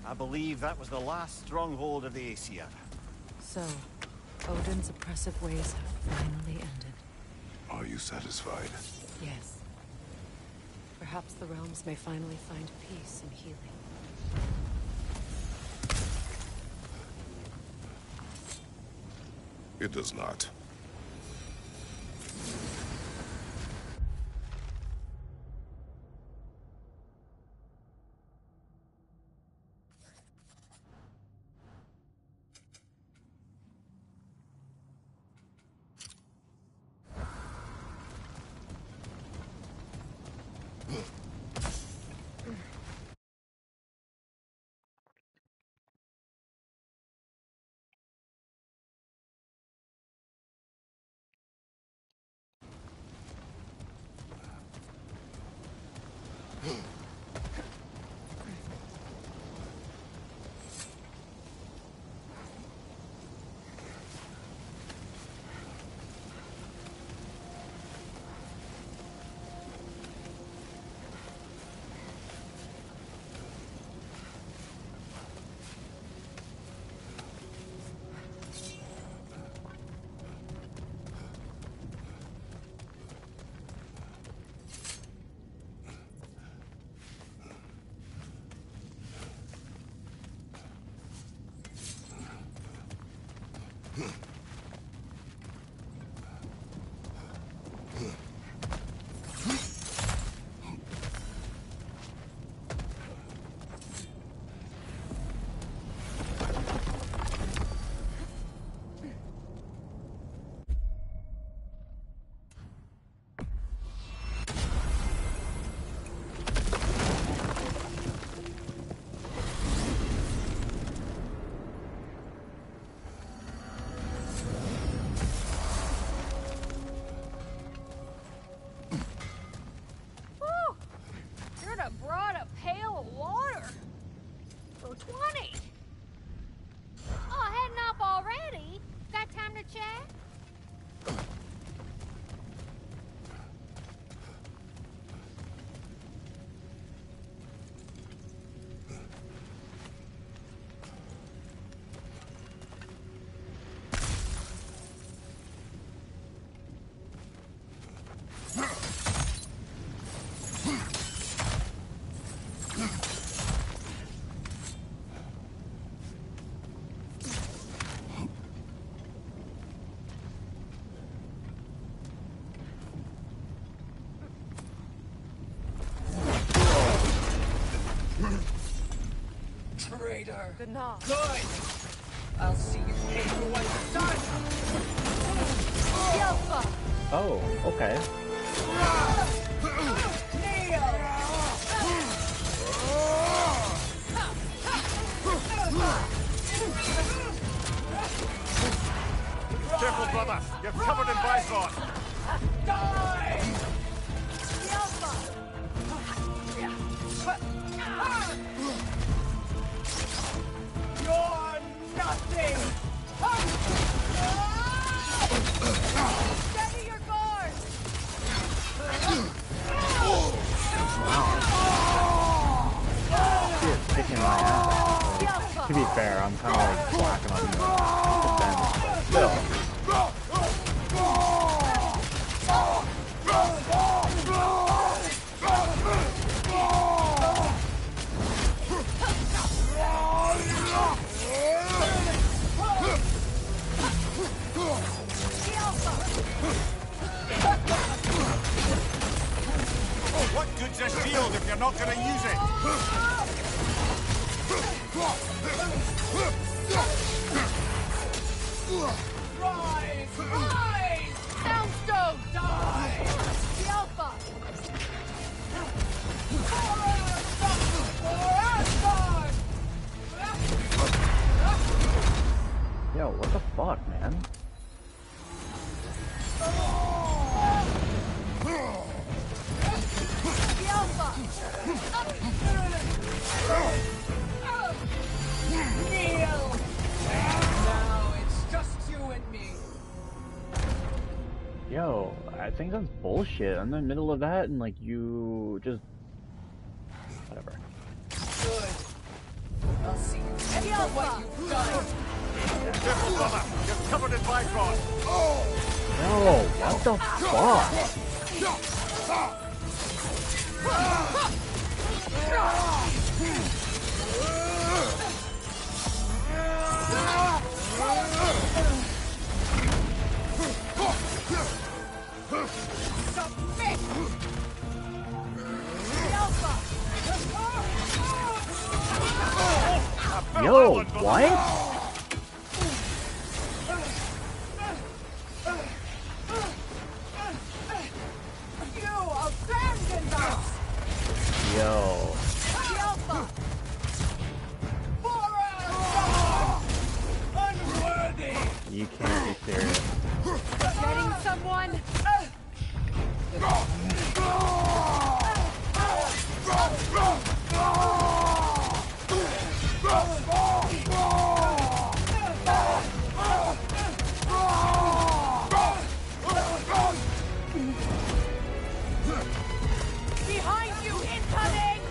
I believe that was the last stronghold of the Aesir. So, Odin's oppressive ways have finally ended. Are you satisfied? Yes. Perhaps the realms may finally find peace and healing. It does not. Brought a pail of water for 20. Oh, heading up already? Got time to chat? Traitor. Good night. Good. I'll see you pay for what you've done. Oh, okay. Careful, brother! You're covered in bifrost! Die! You're nothing! Steady your guard! She is kicking my ass. To be fair, I'm kind of like slacking on defense, but still. What good's a shield if you're not gonna use it? Rise! Rise! Soundstone! Die! The Alpha! Yo, what the fuck, man? The Alpha! Kneel! Now it's just you and me. Yo, I think that's bullshit. I'm in the middle of that and like you just... Whatever. Good. I'll see you for what you've done. Careful, brother. You're covered in Bifrost. Yo, what the fuck? Submit! The Alpha! Yo, what? You abandoned us! Yo. The Alpha! For us! Unworthy! You can't be serious. Getting someone? Behind you, incoming!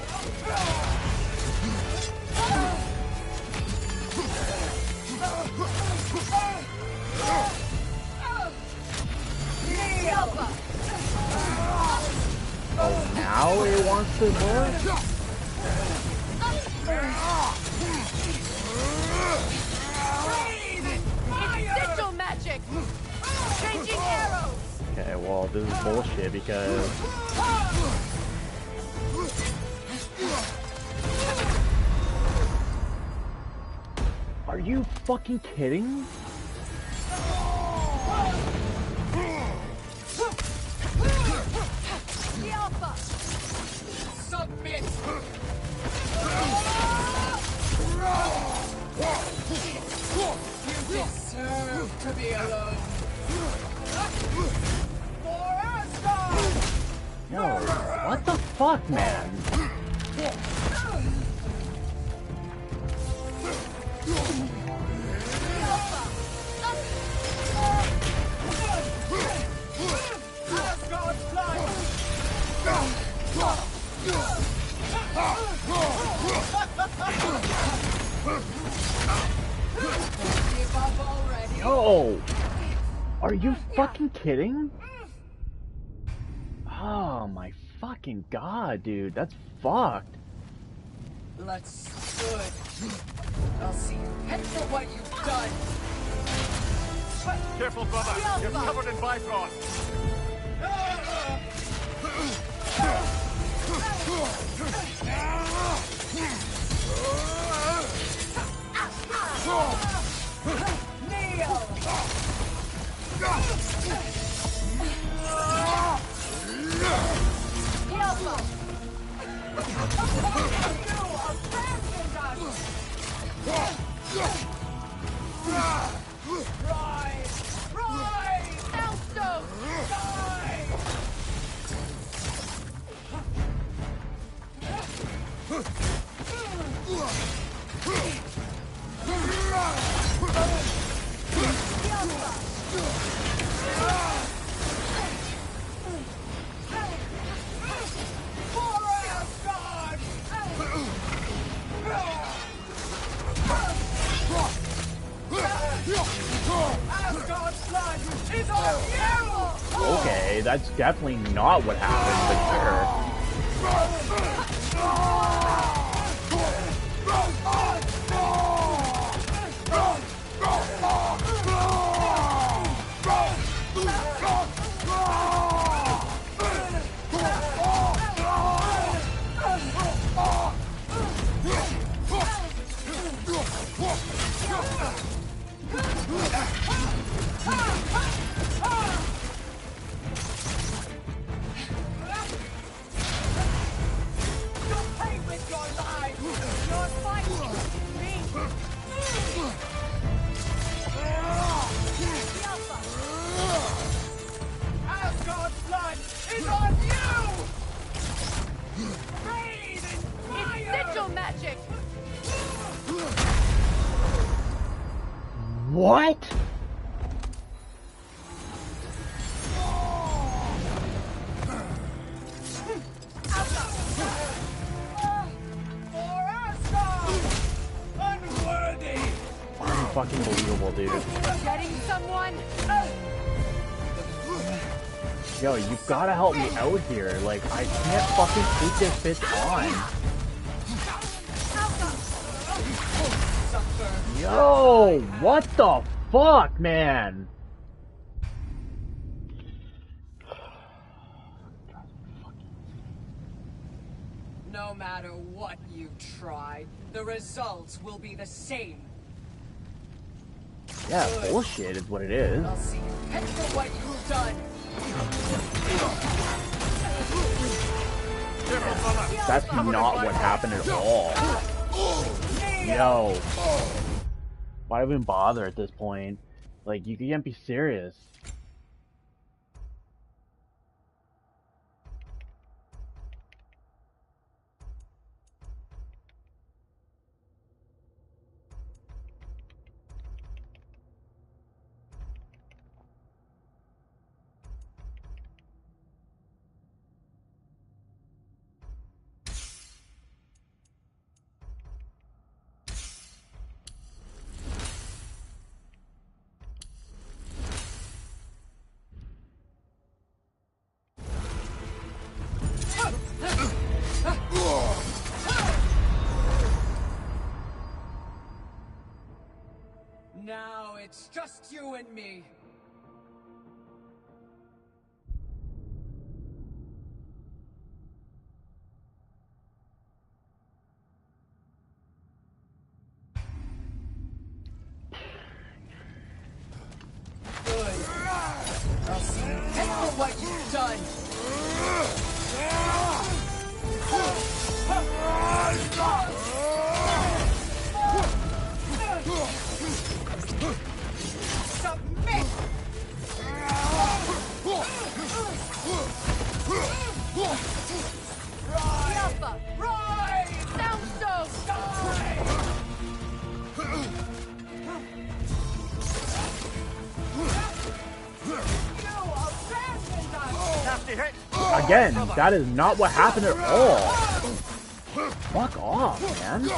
Oh, now it wants to work? Sigil magic! Changing arrows! Okay, well, this is bullshit because... Are you fucking kidding? The Alpha! Submit! You deserve to be alone. For Asgard! Yo, what the fuck, man? Asgard's blood! Give up already! Yo! Are you fucking kidding? Oh my fucking god, dude. That's fucked. Blood's good. I'll see you pay for what you've done. Careful, brother. You're covered in Bifrost. Rise! Rise! Elstone! Die! Okay, that's definitely not what happened, but sure. What? Fucking believable, dude. Getting someone? Yo, you've gotta help me out here. Like, I can't fucking take this bitch on. Yo, what the fuck, man? No matter what you try, the results will be the same. Yeah, bullshit is what it is. I'll see you pay for what you've done. That's not what happened at all. Yo. Why even bother at this point? Like, you can't be serious. Now it's just you and me. Good. I'll see you pay for what you've done. Submit! Alpha! Rise! Soundstone! Again, that is not what happened at all. Fuck off, man.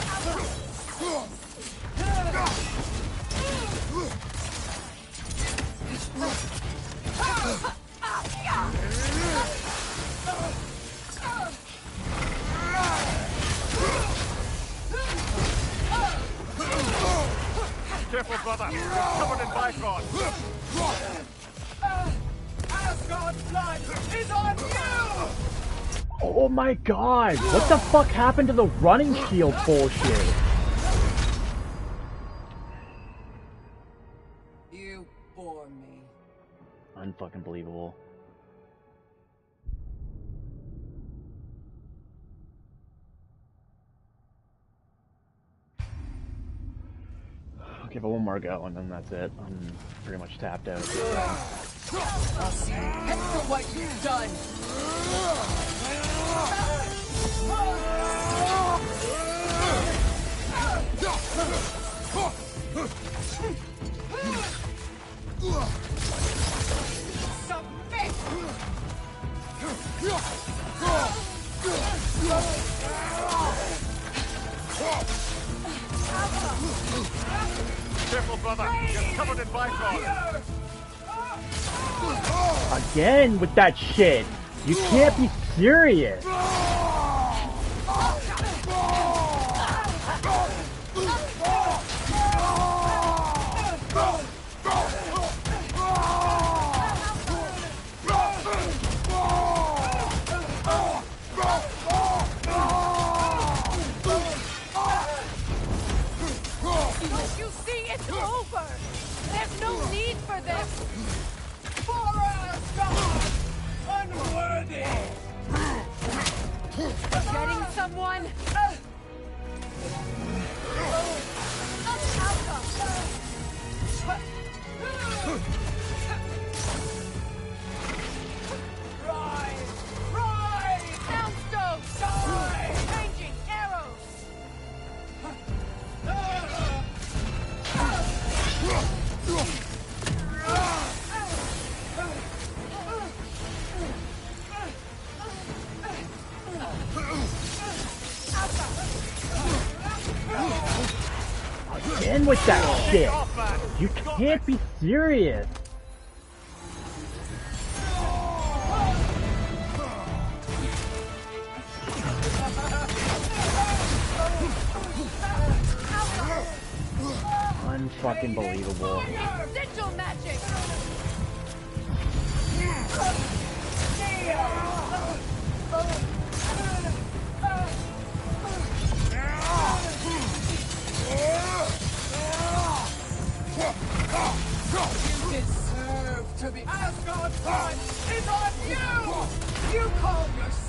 Careful, brother. You're covered in Bifrost. Asgard's blood is on you! Oh my god, what the fuck happened to the running shield bullshit? You bore me. Unfucking believable. I'll give it one more go and then that's it. I'm pretty much tapped out. I'll see you pay for what you've done. Submit! Careful, brother. You're covered in Bifrost. Again with that shit! You can't be serious! Don't you see it's over? There's no need for this! For Asgard! Unworthy! Getting someone? Rise! Rise! Soundstone! Die! Changing arrows! Again with that shit! You can't be serious! Unfucking believable. Sigil magic! You deserve to be. Asgard's blood is on you! You call yourself